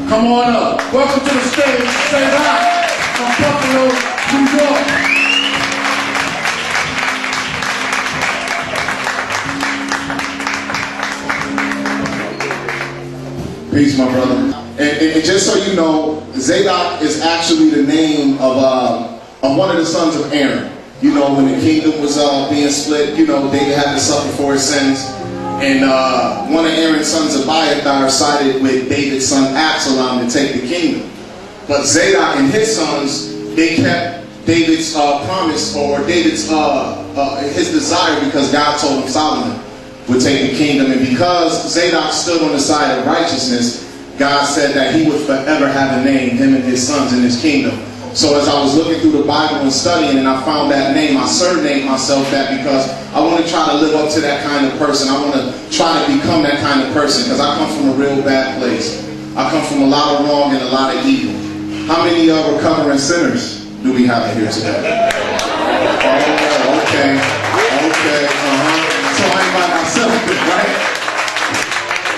Come on up. Welcome to the stage, Saadique from Buffalo, New York. Peace, my brother. And just so you know, Saadique is actually the name of one of the sons of Aaron. You know, when the kingdom was being split, you know, David had to suffer for his sins. And one of Aaron's sons, Abiathar, sided with David's son Absalom to take the kingdom. But Saadique and his sons, they kept David's promise, or David's his desire, because God told him Solomon would take the kingdom. And because Saadique stood on the side of righteousness, God said that he would forever have a name, him and his sons in his kingdom. So as I was looking through the Bible and studying, and I found that name, I surnamed myself that because I want to try to live up to that kind of person. I want to try to become that kind of person, because I come from a real bad place. I come from a lot of wrong and a lot of evil. How many recovering sinners do we have in here today? Oh, okay. So I ain't by myself, right?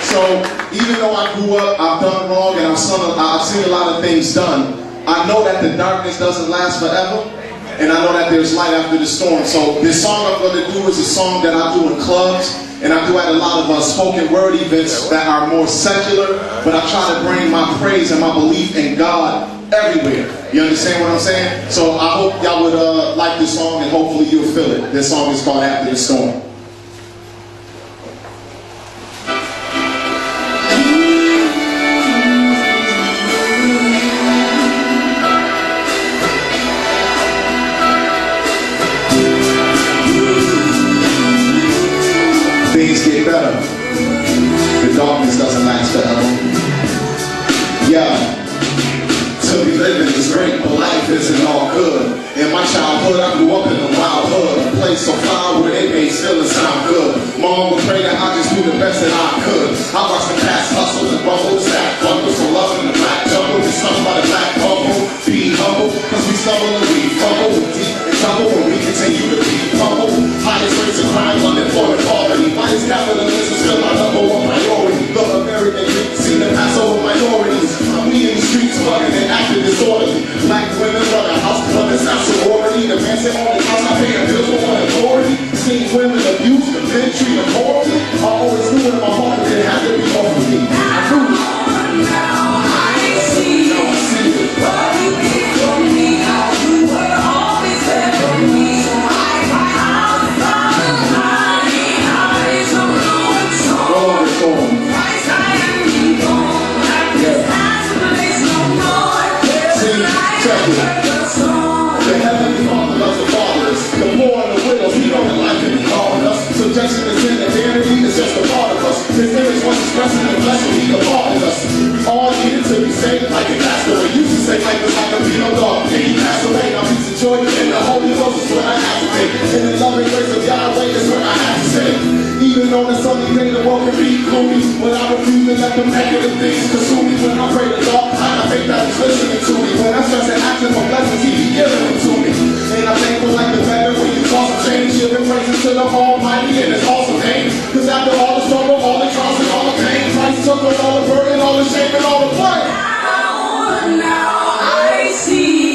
So even though I grew up, I've done wrong, and I've seen a lot of things done, I know that the darkness doesn't last forever, and I know that there's light after the storm. So this song I'm going to do is a song that I do in clubs, and I do at a lot of spoken word events that are more secular, but I try to bring my praise and my belief in God everywhere. You understand what I'm saying? So I hope y'all would like this song, and hopefully you'll feel it. This song is called After the Storm. Things get better. The darkness doesn't last forever. Yeah. To be living is great, but life isn't all good. In my childhood, I grew up in a wild hood, a place so far where they made feeling sound good. Mom would pray that I just do the best that I could. I watched the cats hustle and bubble, stack bundles for love in the black jungle. We stumble by the black bubble, be humble, cause we stumble and we fumble. We're deep in trouble and we continue to be humble. Highest rates of crime, unemployment, poverty. Why is capitalism still our #1 priority? The American youth seem to pass over minorities. We in the streets bugging and acting disorderly. Black women run a house club, it's not sorority. The man say all the house, I pay a bill for one authority. Seen women abused, the men treat them horribly. I always knew in my heart that it had to be over me. I knew it. Now I see it. What you did for me, how you were always there for me. The heavenly Father loves the fatherless, the poor and the widows. He don't like it, he called us. Subjection to sin and vanity is just a part of us. His image was expressing the blessing, he departed us. We all needed to be saved like a castaway. Used to say like this, like a penal dog. And he passed away. Now peace and joy in the Holy Ghost is what I have to take. In the loving grace of Yahweh is what I have to say. Even on the sunny day, the world can be gloomy, but I refuse to let them negative things consume me. When I pray to God, I think that He's listening to me. When I stress and asking for blessings, He be giving them to me. And I'm thankful like the beggar when you cause a change, giving praises to the Almighty and His awesome name. Cause after all the struggle, all the trials and all the pain, Christ took on all the burden, all the shame and all the blame. Now I see.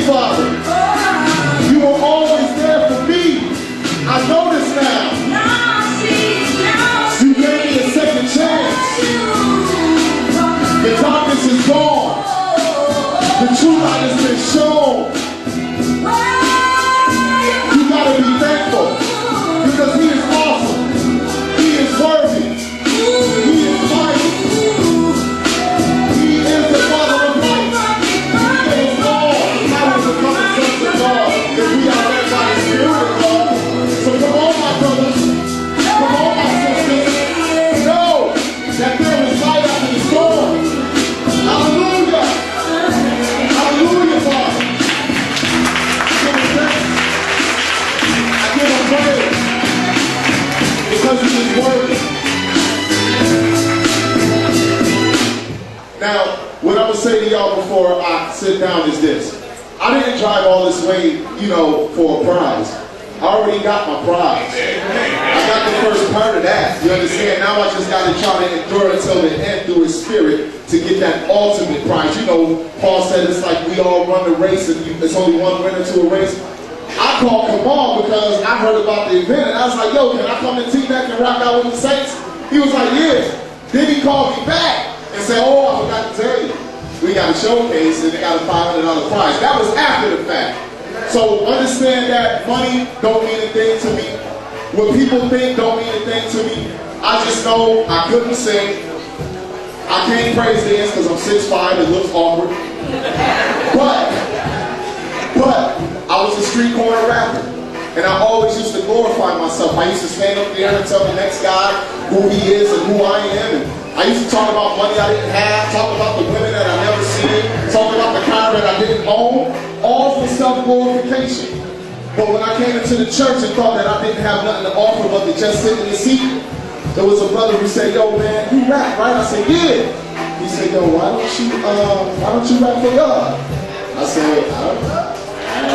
Father. You were always there for me. I know this now. You gave me a second chance. The darkness is gone. The true light has been shown. You gotta be thankful because He is awesome. He is worthy. He is mighty. He is the Father of lights. He is all powers of coming sons of God. If we are led by His Spirit of God. So come on, my brothers. Come on, my sisters. Know that there is light after the storm. Hallelujah. Hallelujah, Father. I give Him thanks. I give Him praise. Because He is worthy. Now, what I'm going to say to y'all before I sit down is this. I didn't drive all this way, you know, for a prize. I already got my prize. I got the first part of that. You understand? Now I just got to try to endure until the end through His Spirit to get that ultimate prize. You know, Paul said it's like we all run the race and it's only one winner to a race. I called Kamal because I heard about the event and I was like, yo, can I come to Teaneck and rock out with the Saints? He was like, yeah. Then he called me back and said, oh, I forgot to tell you. We got a showcase and they got a $500 prize. That was after the fact. So understand that money don't mean a thing to me. What people think don't mean a thing to me. I just know I couldn't sing. I can't praise dance because I'm 6'5", it looks awkward. But I was a street corner rapper. And I always used to glorify myself. I used to stand up there and tell the next guy who he is and who I am. And I used to talk about money I didn't have, talk about the women that I never seen, talk about the car that I didn't own, all for self-glorification. But when I came into the church and thought that I didn't have nothing to offer but to just sit in the seat, there was a brother who said, yo man, you rap, right? I said, yeah. He said, yo, why don't you rap for God? I said, I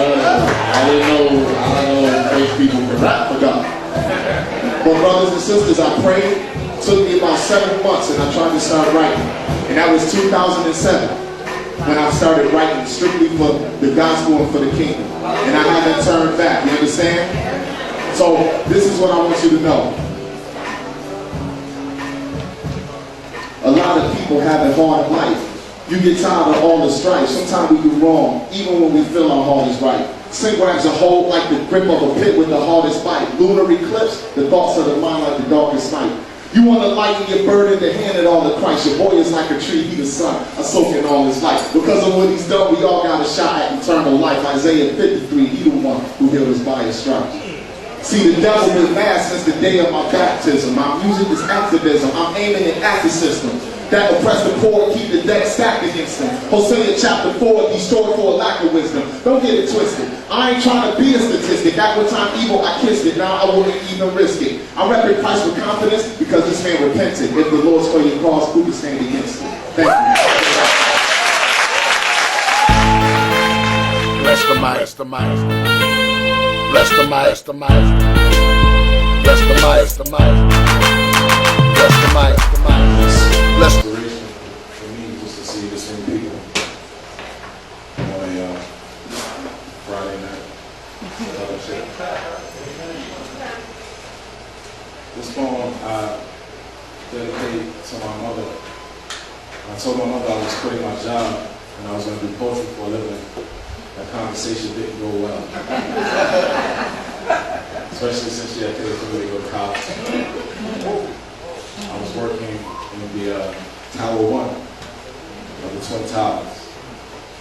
don't know if people can rap for God. But brothers and sisters, I prayed. It took me about 7 months and I tried to start writing. And that was 2007 when I started writing strictly for the gospel and for the kingdom. And I haven't turned back, you understand? So this is what I want you to know. A lot of people have a hard life. You get tired of all the strife. Sometimes we do wrong, even when we feel our heart is right. Sin grabs a hold like the grip of a pit with the hardest bite. Lunar eclipse, the thoughts of the mind like the darkest night. You want to lighten your burden to hand it all to Christ. Your boy is like a tree, he the sun, a soaking all his life. Because of what he's done, we all got a shot at eternal life. Isaiah 53, he the one who healed us by his stripes. See, the devil been mad since the day of my baptism. My music is activism. I'm aiming at active systems that oppress the poor and keep the dead stacked against them. Hosea chapter 4, destroyed for a lack of wisdom. Don't get it twisted. I ain't trying to be a statistic. At one time evil, I kissed it. Now I wouldn't even risk it. I repping Christ with confidence because this man repented. If the Lord's for your cause, who can stand against it? Thank you. Bless the mic. Bless the mic. Bless the mic. Bless the mic. Bless the mic. Bless the mic. Bless the mic. Bless the mic. For me, just to see this many people on a Friday night. This poem I dedicate to my mother. I told my mother I was quitting my job and I was going to do poetry for a living. That conversation didn't go well. Especially since she had paid for me to go to college. I was working in the Tower 1 of the Twin Towers,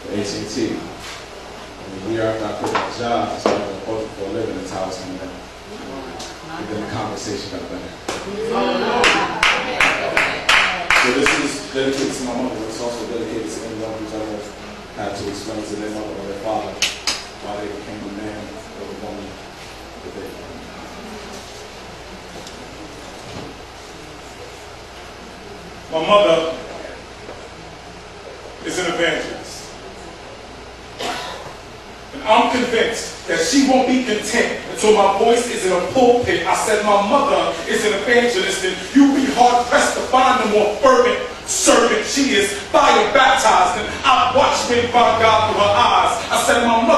the AT&T. And the year after I quit my job, I started doing poetry for a living, the towers came down. And then the conversation got better. So this is dedicated to my mother, but it's also dedicated to anyone who's ever had to explain to their mother or their father why they became the man or the woman that they are. My mother is an evangelist. And I'm convinced that she won't be content until my voice is in a pulpit. I said my mother is an evangelist and you'll be hard pressed to find a more fervent servant. She is fire baptized and I've watched men find God through her eyes. I said my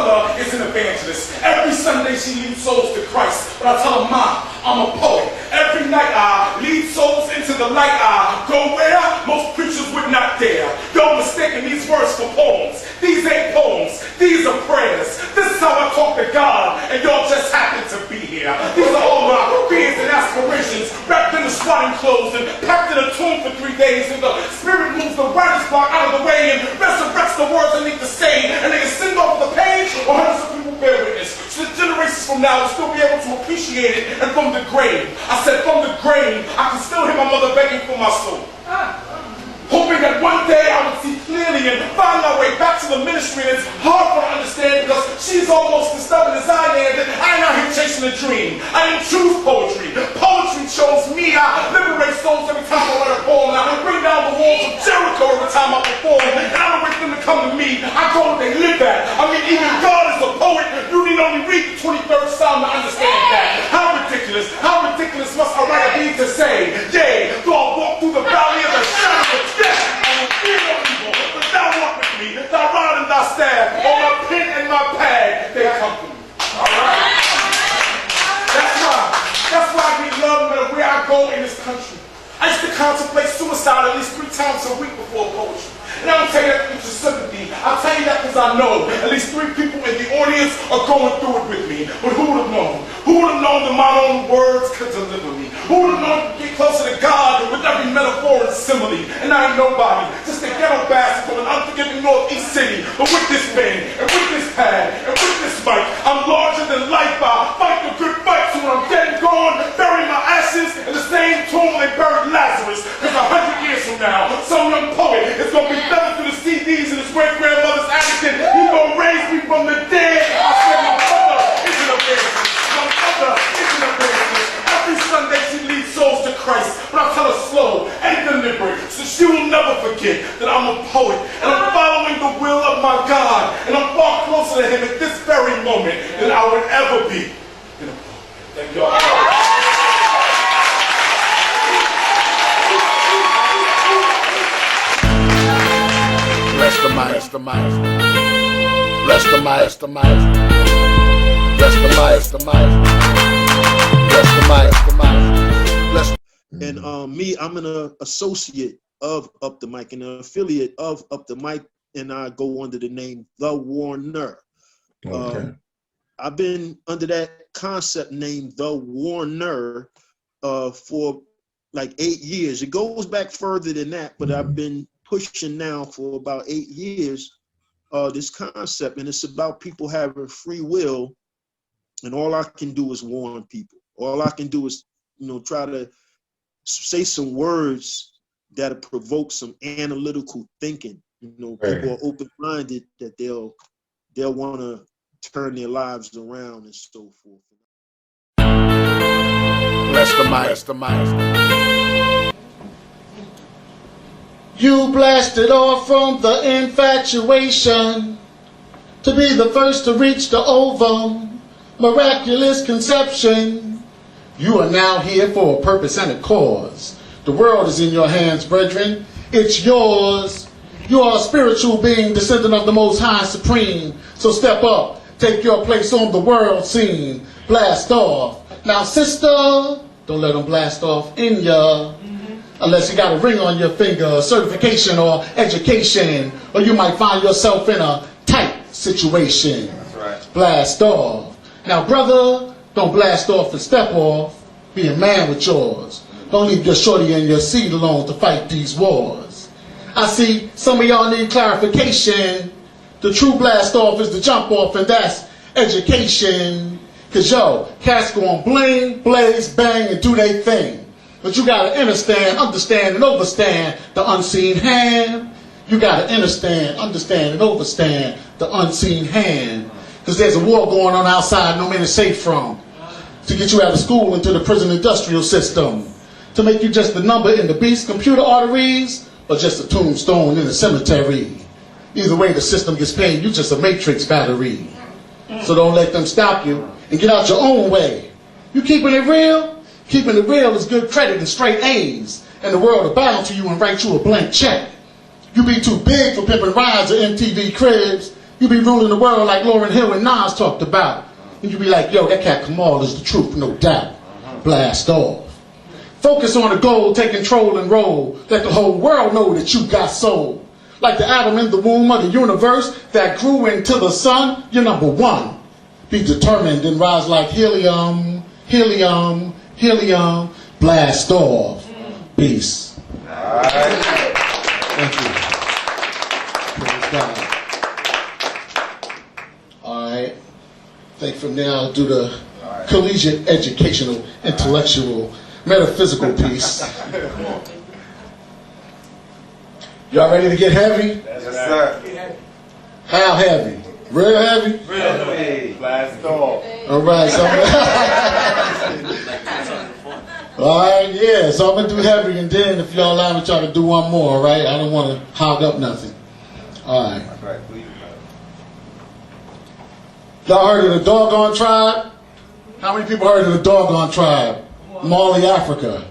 evangelist. Every Sunday she leads souls to Christ. But I tell her, Ma, I'm a poet. Every night I lead souls into the light. I go where most preachers would not dare. Y'all mistaken these words for poems. These ain't poems. These are prayers. This is how I talk to God, and y'all just happen to be here. These are all my fears and aspirations, wrapped in the swaddling clothes and packed in a tomb for 3 days. And the Spirit moves the writer's block out of the way and resurrects the words I need to say. And they can send off the page, or hundreds of people bear witness. So that generations from now will still be able to appreciate it. And from the grave, I said from the grave, I can still hear my mother begging for my soul. Hoping that one day I would see clearly and find my way back to the ministry. And it's hard for her to understand because she's almost as stubborn as I am. That I'm out here chasing a dream. I didn't choose poetry. Poetry chose me. I liberate souls every time I write a poem. I bring down the walls of Jericho every time I perform. And I don't wait for them to come to me. I go where they live at. I mean, even God is a poet. You need only read the 23rd Psalm to understand that. How ridiculous must I write a beat to say, yea, though I walk through the valley of the shadow of death, I will fear no evil, but thou walk with me, thy rod and thy staff, on my pen and my pad, they comfort me. Alright? That's why I get love no matter where I go in this country. I used to contemplate suicide at least 3 times a week before poetry. And I don't tell you that because of sympathy. I'll tell you that because I know at least 3 people in the audience are going through it with me. But who would have known? Who would have known that my own words could deliver me? Who would have known to get closer to God with every metaphor and simile? And I ain't nobody, just a ghetto bastard from an unforgiving northeast city. But with this pen, and with this pad, and with this mic, I'm larger than life. I fight the good fight, so when I'm dead and gone, bury my ashes in the same tomb they buried Lazarus. Because 100 years from now, some young poet is going to be feathered through the CDs in his great-grandmother's attic. He's going to raise me from the dead. I said my mother isn't a racist. My mother isn't a racist. Every Sunday she leads souls to Christ. But I tell her slow and deliberate, so she will never forget that I'm a poet. And I'm following the will of my God. And I'm far closer to him at this very moment than I would ever be in a poet. Thank y'all. Bless the mic, bless the mic, bless the mic, bless the mic, bless the mic, bless the mic, bless the mic, bless. And me, I'm an associate of Up the Mic and an affiliate of Up the Mic, and I go under the name The Warner. Okay. I've been under that concept name The Warner for like 8 years. It goes back further than that, but I've been pushing now for about 8 years this concept, and it's about people having free will, and all I can do is warn people. All I can do is, try to say some words that'll provoke some analytical thinking. People are open-minded that they'll want to turn their lives around and so forth. Bless the mic, bless the mic. You blasted off from the infatuation to be the first to reach the ovum, miraculous conception. You are now here for a purpose and a cause. The world is in your hands, brethren. It's yours. You are a spiritual being, descendant of the Most High Supreme. So step up, take your place on the world scene. Blast off. Now, sister, don't let them blast off in ya. Unless you got a ring on your finger, certification or education, or you might find yourself in a tight situation. That's right. Blast off. Now, brother, don't blast off and step off. Be a man with yours. Don't leave your shorty and your seed alone to fight these wars. I see some of y'all need clarification. The true blast off is the jump off, and that's education. Cause yo, cats gon' bling, blaze, bang, and do they thing. But you gotta understand, and overstand the unseen hand. You gotta understand, and overstand the unseen hand. Cause there's a war going on outside no man is safe from. To get you out of school into the prison industrial system. To make you just a number in the beast computer arteries, or just a tombstone in the cemetery. Either way the system gets paid, you just a matrix battery. So don't let them stop you, and get out your own way. You keeping it real? Keeping it real is good credit and straight A's. And the world will bow to you and write you a blank check. You be too big for pimping rides or MTV cribs. You be ruling the world like Lauryn Hill and Nas talked about. And you be like, yo, that cat Kamal is the truth, no doubt. Blast off. Focus on the goal, take control and roll. Let the whole world know that you got soul. Like the atom in the womb of the universe that grew into the sun, you're number one. Be determined and rise like helium, helium, helium. Blast off. Peace. All right. Thank you. Praise God. All right. I think from now I'll do the collegiate, educational, intellectual, metaphysical piece. Y'all ready to get heavy? Yes, sir. How heavy? Real heavy? Real heavy. Blast off. All right. So all right, yeah. So I'm going to do heavy, and then if y'all allow me, try to do one more, all right? I don't want to hog up nothing. All right. Y'all heard of the Doggone Tribe? How many people heard of the Doggone Tribe? Mali, Africa.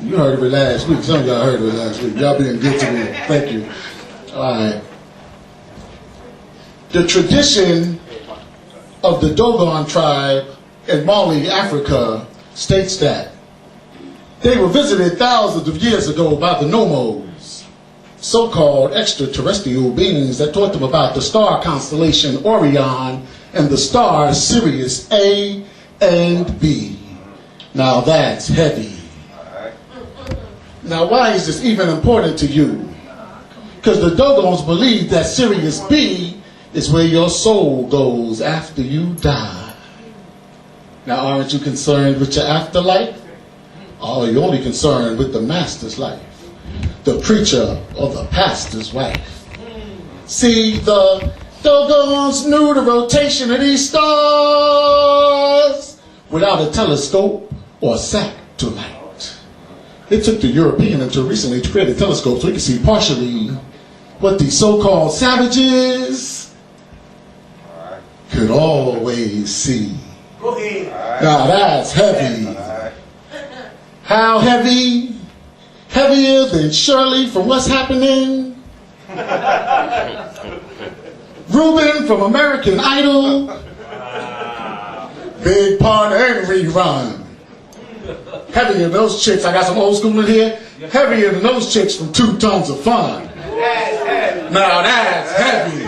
You heard of it last week. Some of y'all heard of it last week. Y'all being good to me. Thank you. All right. The tradition of the Dogon tribe in Mali, Africa, states that they were visited thousands of years ago by the Nomos, so-called extraterrestrial beings that taught them about the star constellation Orion and the stars Sirius A and B. Now that's heavy. Now why is this even important to you? Because the Dogons believe that Sirius B is where your soul goes after you die. Now aren't you concerned with your afterlife? Or are you only concerned with the master's life? The preacher or the pastor's wife? See, the Dogons knew the rotation of these stars without a telescope or satellite. It took the European until recently to create a telescope so we could see partially what these so-called savages could always see. Now that's heavy. How heavy? Heavier than Shirley from What's Happening? Ruben from American Idol? Big Pun and Rerun. Heavier than those chicks, I got some old school in here. Heavier than those chicks from 2 Tons of Fun. Now that's heavy.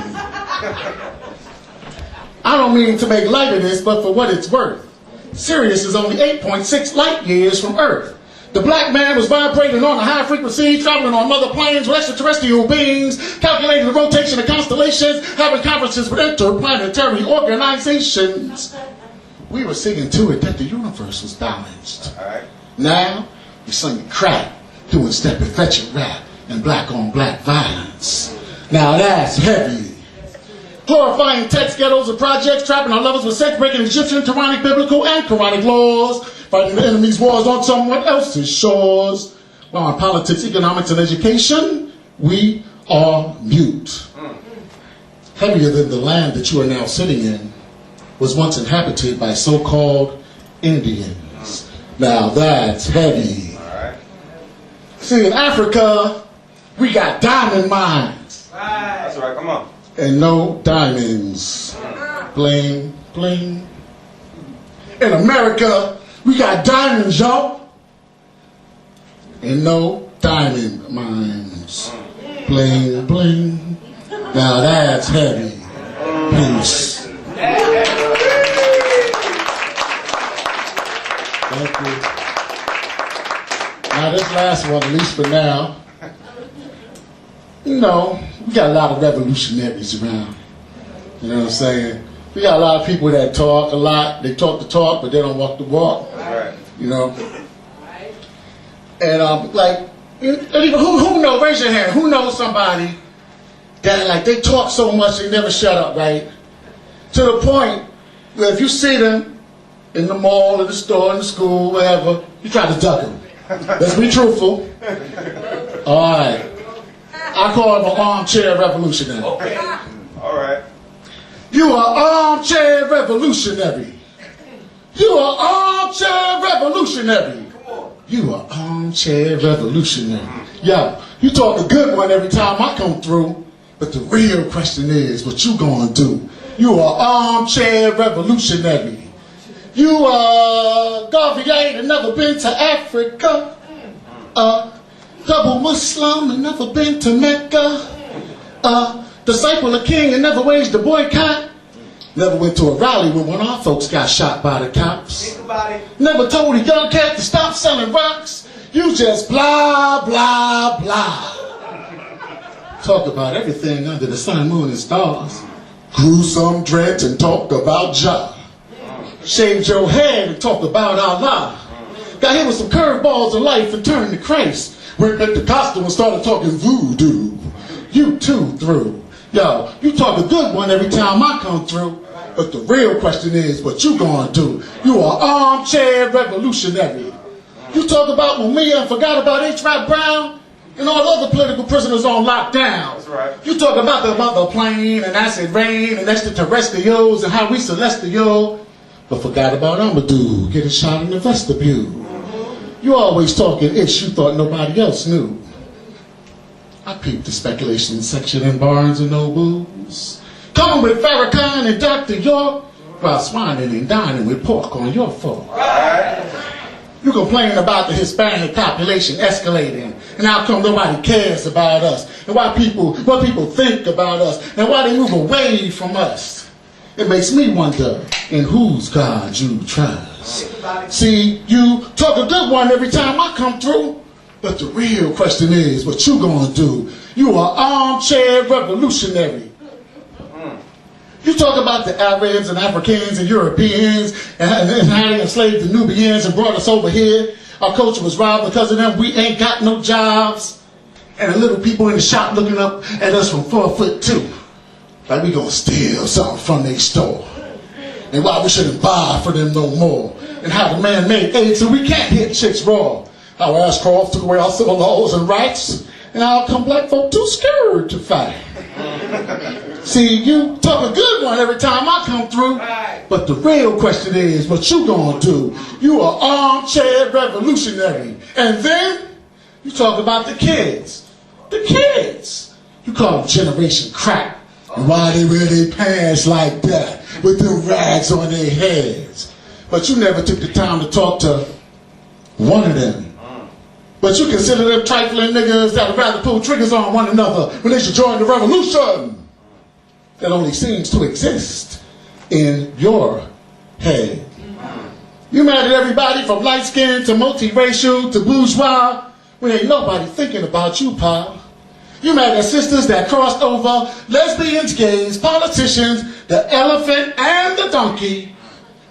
I don't mean to make light of this, but for what it's worth, Sirius is only 8.6 light years from Earth. The black man was vibrating on a high frequency, traveling on other planes with extraterrestrial beings, calculating the rotation of constellations, having conferences with interplanetary organizations. We were singing to it that the universe was balanced. Now, we sing crack, doing step and fetching rap, and black on black violence. Now that's heavy. Glorifying text ghettos and projects, trapping our lovers with sex-breaking Egyptian, tyrannic, biblical, and Quranic laws, fighting the enemy's wars on someone else's shores. While in politics, economics, and education, we are mute. Heavier than the land that you are now sitting in was once inhabited by so-called Indians. Now that's heavy. See, in Africa, we got diamond mines. That's right, come on. And no diamonds. Bling, bling. In America, we got diamonds, y'all. And no diamond mines. Bling, bling. Now that's heavy. Peace. Thank you. Now this last one, at least for now, you know, we got a lot of revolutionaries around. You know what I'm saying? We got a lot of people that talk a lot. They talk the talk, but they don't walk the walk. You know? And like, who knows, raise your hand, who knows somebody that like they talk so much they never shut up, right? To the point where if you see them in the mall, in the store, in the school, wherever, you try to duck them. Let's be truthful. All right. I call him an armchair revolutionary. Okay. All right. You are armchair revolutionary. You are armchair revolutionary. You are armchair revolutionary. Yo, you talk a good one every time I come through. But the real question is, what you gonna do? You are armchair revolutionary. You Garvey ain't never been to Africa. Double Muslim and never been to Mecca. Disciple of King and never waged a boycott. Never went to a rally when one of our folks got shot by the cops. Never told a young cat to stop selling rocks. You just blah, blah, blah. Talk about everything under the sun, moon, and stars. Grew some dreads and talk about Jah. Shaved your head and talk about Allah. Got hit with some curveballs in life and turned to Christ. Went back to costume and started talking voodoo. You too through. Yo, you talk a good one every time I come through. But the real question is, what you gonna do? You are armchair revolutionary. You talk about Mumia and forgot about H. Rap Brown and all other political prisoners on lockdown. That's right. You talk about the mother plane and acid rain and extraterrestrials and how we celestial, but forgot about Amadou getting shot in the vestibule. You always talking ish you thought nobody else knew. I peeped the speculation section in Barnes and Nobles. Coming with Farrakhan and Dr. York while swining and dining with pork on your fork. Right. You complain about the Hispanic population escalating and how come nobody cares about us and what people think about us and why they move away from us. It makes me wonder in whose God you trust. See, you talk a good one every time I come through, but the real question is what you gonna do. You are armchair revolutionary. You talk about the Arabs and Africans and Europeans and how they enslaved the Nubians and brought us over here. Our culture was robbed because of them. We ain't got no jobs. And the little people in the shop looking up at us from 4'2". Like we gonna steal something from their store. And why we shouldn't buy for them no more. And how the man made AIDS so we can't hit chicks raw. How Ashcroft took away our civil laws and rights. And how come black folk too scared to fight. See, you talk a good one every time I come through, but the real question is what you gonna do. You are armchair revolutionary. And then you talk about the kids. The kids. You call them generation crack. And why they wear their pants like that with them rags on their heads. But you never took the time to talk to one of them. But you consider them trifling niggas that would rather pull triggers on one another when they should join the revolution that only seems to exist in your head. You mad at everybody from light-skinned to multiracial to bourgeois when ain't nobody thinking about you, pal. You mad at sisters that crossed over, lesbians, gays, politicians, the elephant and the donkey.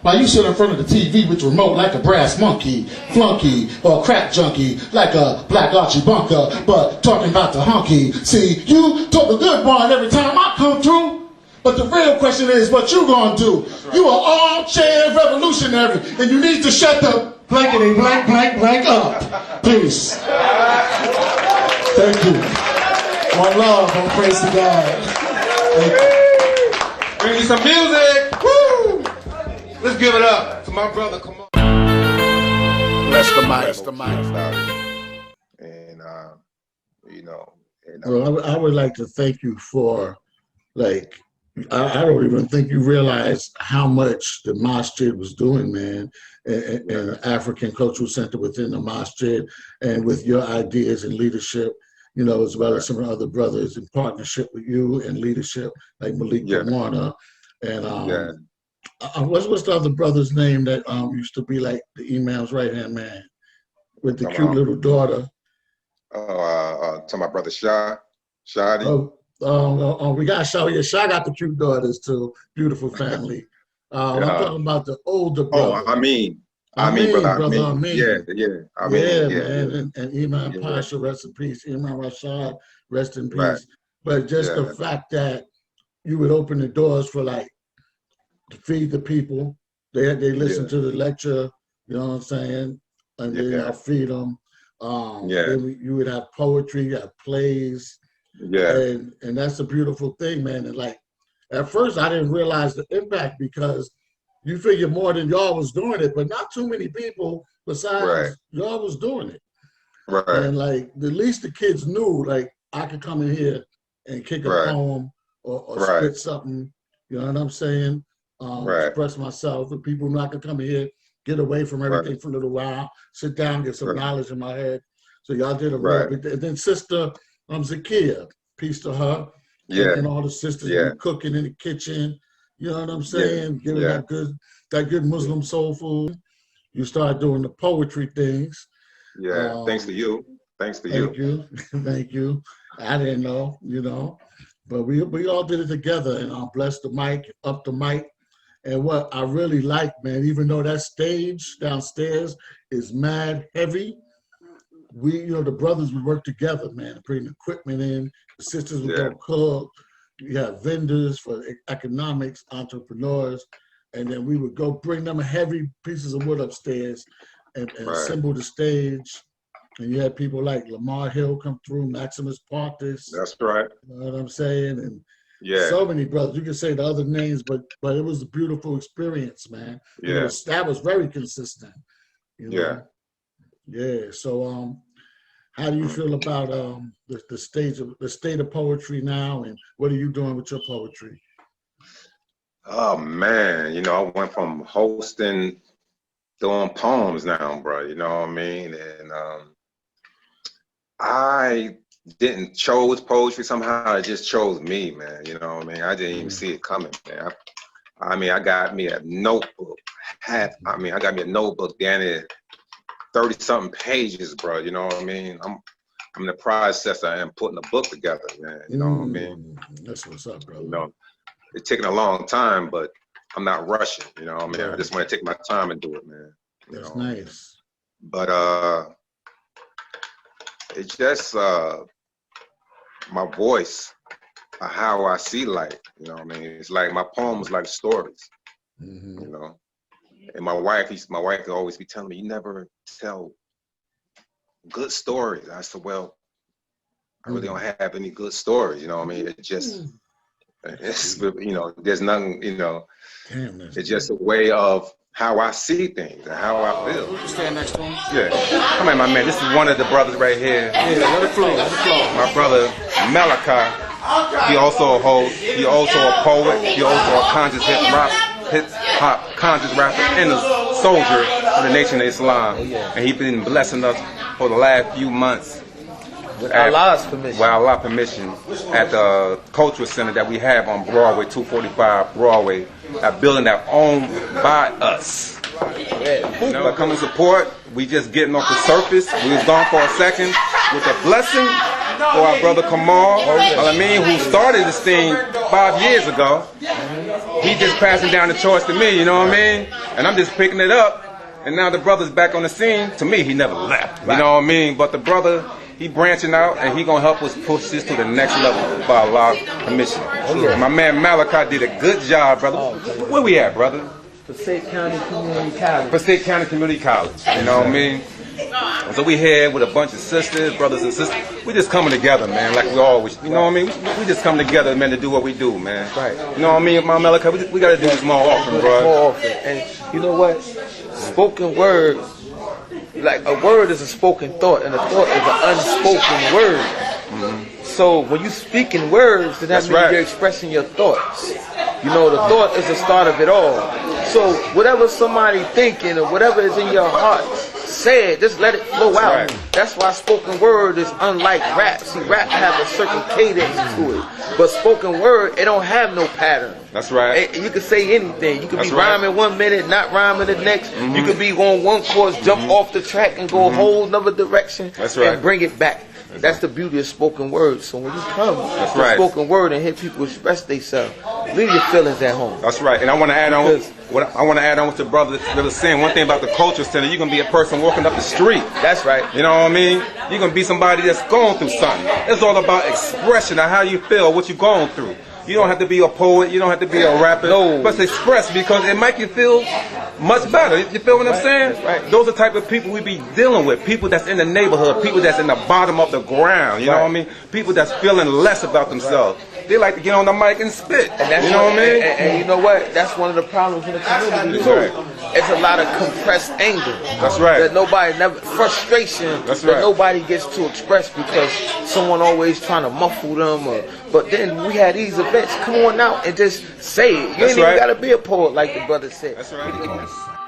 While you sit in front of the TV with the remote like a brass monkey, flunky, or crack junkie, like a black Archie Bunker, but talking about the honky. See, you talk a good one every time I come through, but the real question is what you gonna do. You are armchair revolutionary, and you need to shut the blankety blank blank blank up. Peace. Thank you. One love, one praise to God. Thank you. Bring me some music. Woo! Let's give it up to my brother Kamal. Bless the mic. And you know. Well, I would like to thank you for, like, I don't even think you realize how much the masjid was doing, man, and the African Cultural Center within the masjid, and with your ideas and leadership, you know, as well as some of the other brothers in partnership with you and leadership, like Malik Warner, and what's the other brother's name that used to be like the Imam's right-hand man with the cute little daughter? To my brother Shadi. We got Shah. Yeah, Shah got the cute daughters too. Beautiful family. I'm talking about the older brother. I mean, brother. Yeah. Man. And Imam Pasha, rest in peace. Imam Rashad, rest in peace. Right. But just the fact that you would open the doors for, like, to feed the people. They listen to the lecture, you know what I'm saying? And then feed them. Then you would have poetry, you have plays. And that's a beautiful thing, man. And, like, at first I didn't realize the impact because you figure more than y'all was doing it, but not too many people besides y'all was doing it. Right. And, like, at least the kids knew, like, I could come in here and kick a poem or spit something. You know what I'm saying? Express myself. And people not gonna come in here, get away from everything for a little while, sit down, get some knowledge in my head. So y'all did a real big thing. And then Sister Zakia, peace to her. And all the sisters cooking in the kitchen. You know what I'm saying? Giving that good Muslim soul food. You start doing the poetry things. Yeah, thanks to you. Thank you. Thank you. I didn't know, but we all did it together, and Bless the Mic, Up the Mic. And what I really like, man, even though that stage downstairs is mad heavy, the brothers would work together, man, bring equipment in. The sisters would go cook. You have vendors for economics, entrepreneurs, and then we would go bring them heavy pieces of wood upstairs and assemble the stage. And you had people like Lamar Hill come through, Maximus Parthus. That's right. You know what I'm saying? And so many brothers. You can say the other names, but it was a beautiful experience, man. That was very consistent. Yeah. So how do you feel about the state of poetry now, and what are you doing with your poetry? Oh man, I went from hosting, doing poems now, bro. You know what I mean? And I didn't chose poetry. Somehow it just chose me, man. You know what I mean? I didn't even see it coming, man. I got me a notebook. I got me a notebook, Danny. 30-something pages, bro. You know what I mean? I'm in the process. I am putting a book together, man. You know what I mean? That's what's up, bro. It's taking a long time, but I'm not rushing. You know what I mean? I just want to take my time and do it, man. That's nice. But it's just my voice, how I see life. You know what I mean? It's like my poems like stories. And my wife could always be telling me, you never tell good stories. I said, well, I really don't have any good stories. You know what I mean? It's just, there's nothing, it's just a way of how I see things and how I feel. Stand next to him. Yeah. Come on, my man. This is one of the brothers right here. Let it flow. My brother, Malachi. He also a host. He also a poet. He also a conscious hip-hop conscious rapper and a soldier of the Nation of Islam. And he's been blessing us for the last few months. With Allah's permission. With Allah's permission at the cultural center that we have on Broadway, 245 Broadway. That building that owned by us. Come and support. We just getting off the surface. We was gone for a second with a blessing for our brother Kamal, who started this thing 5 years ago. He just passing down the torch to me, you know what I mean? And I'm just picking it up. And now the brother's back on the scene. To me, he never left, you know what I mean? But the brother, he branching out and he gonna help us push this to the next level by Allah's permission. My man Malachi did a good job, brother. Where we at, brother? Passaic County Community College. Passaic County Community College, you know what I mean? So we here with a bunch of sisters, brothers and sisters. We just coming together, man, like we always, you know what I mean? We just come together, man, to do what we do, man. Right. You know what I mean, my Malachi? We got to do this more often, bro. More often. And you know what? Spoken word, like a word is a spoken thought, and a thought is an unspoken word. So when you speak in words, then that means you're expressing your thoughts. The thought is the start of it all. So whatever somebody thinking or whatever is in your heart, say it, just let it flow out. That's why spoken word is unlike rap. See, rap have a certain cadence to it, but spoken word, it don't have no pattern. That's right. You can say anything. You can be rhyming 1 minute, not rhyming the next. You could be on one course, jump off the track and go a whole nother direction. That's right. And bring it back. That's the beauty of spoken word. So when you come to spoken word and hear people express themselves, leave your feelings at home. That's right. And I want to add on what the brother was saying. One thing about the culture center, you're gonna be a person walking up the street. That's right. You know what I mean? You're gonna be somebody that's going through something. It's all about expression of how you feel, what you're going through. You don't have to be a poet. You don't have to be a rapper. No. But express, because it make you feel much better. You feel what I'm saying? That's right. Those are the type of people we be dealing with. People that's in the neighborhood. People that's in the bottom of the ground. You know what I mean? People that's feeling less about themselves. they like to get on the mic and spit. And that's you know what I mean? And you know what? That's one of the problems in the community That's too. right. It's a lot of compressed anger. That's right. That nobody never frustration. That's that right. nobody gets to express because someone always trying to muffle them. But then we had these events. Come on out and just say it. You ain't even got to be a poet like the brother said. That's right.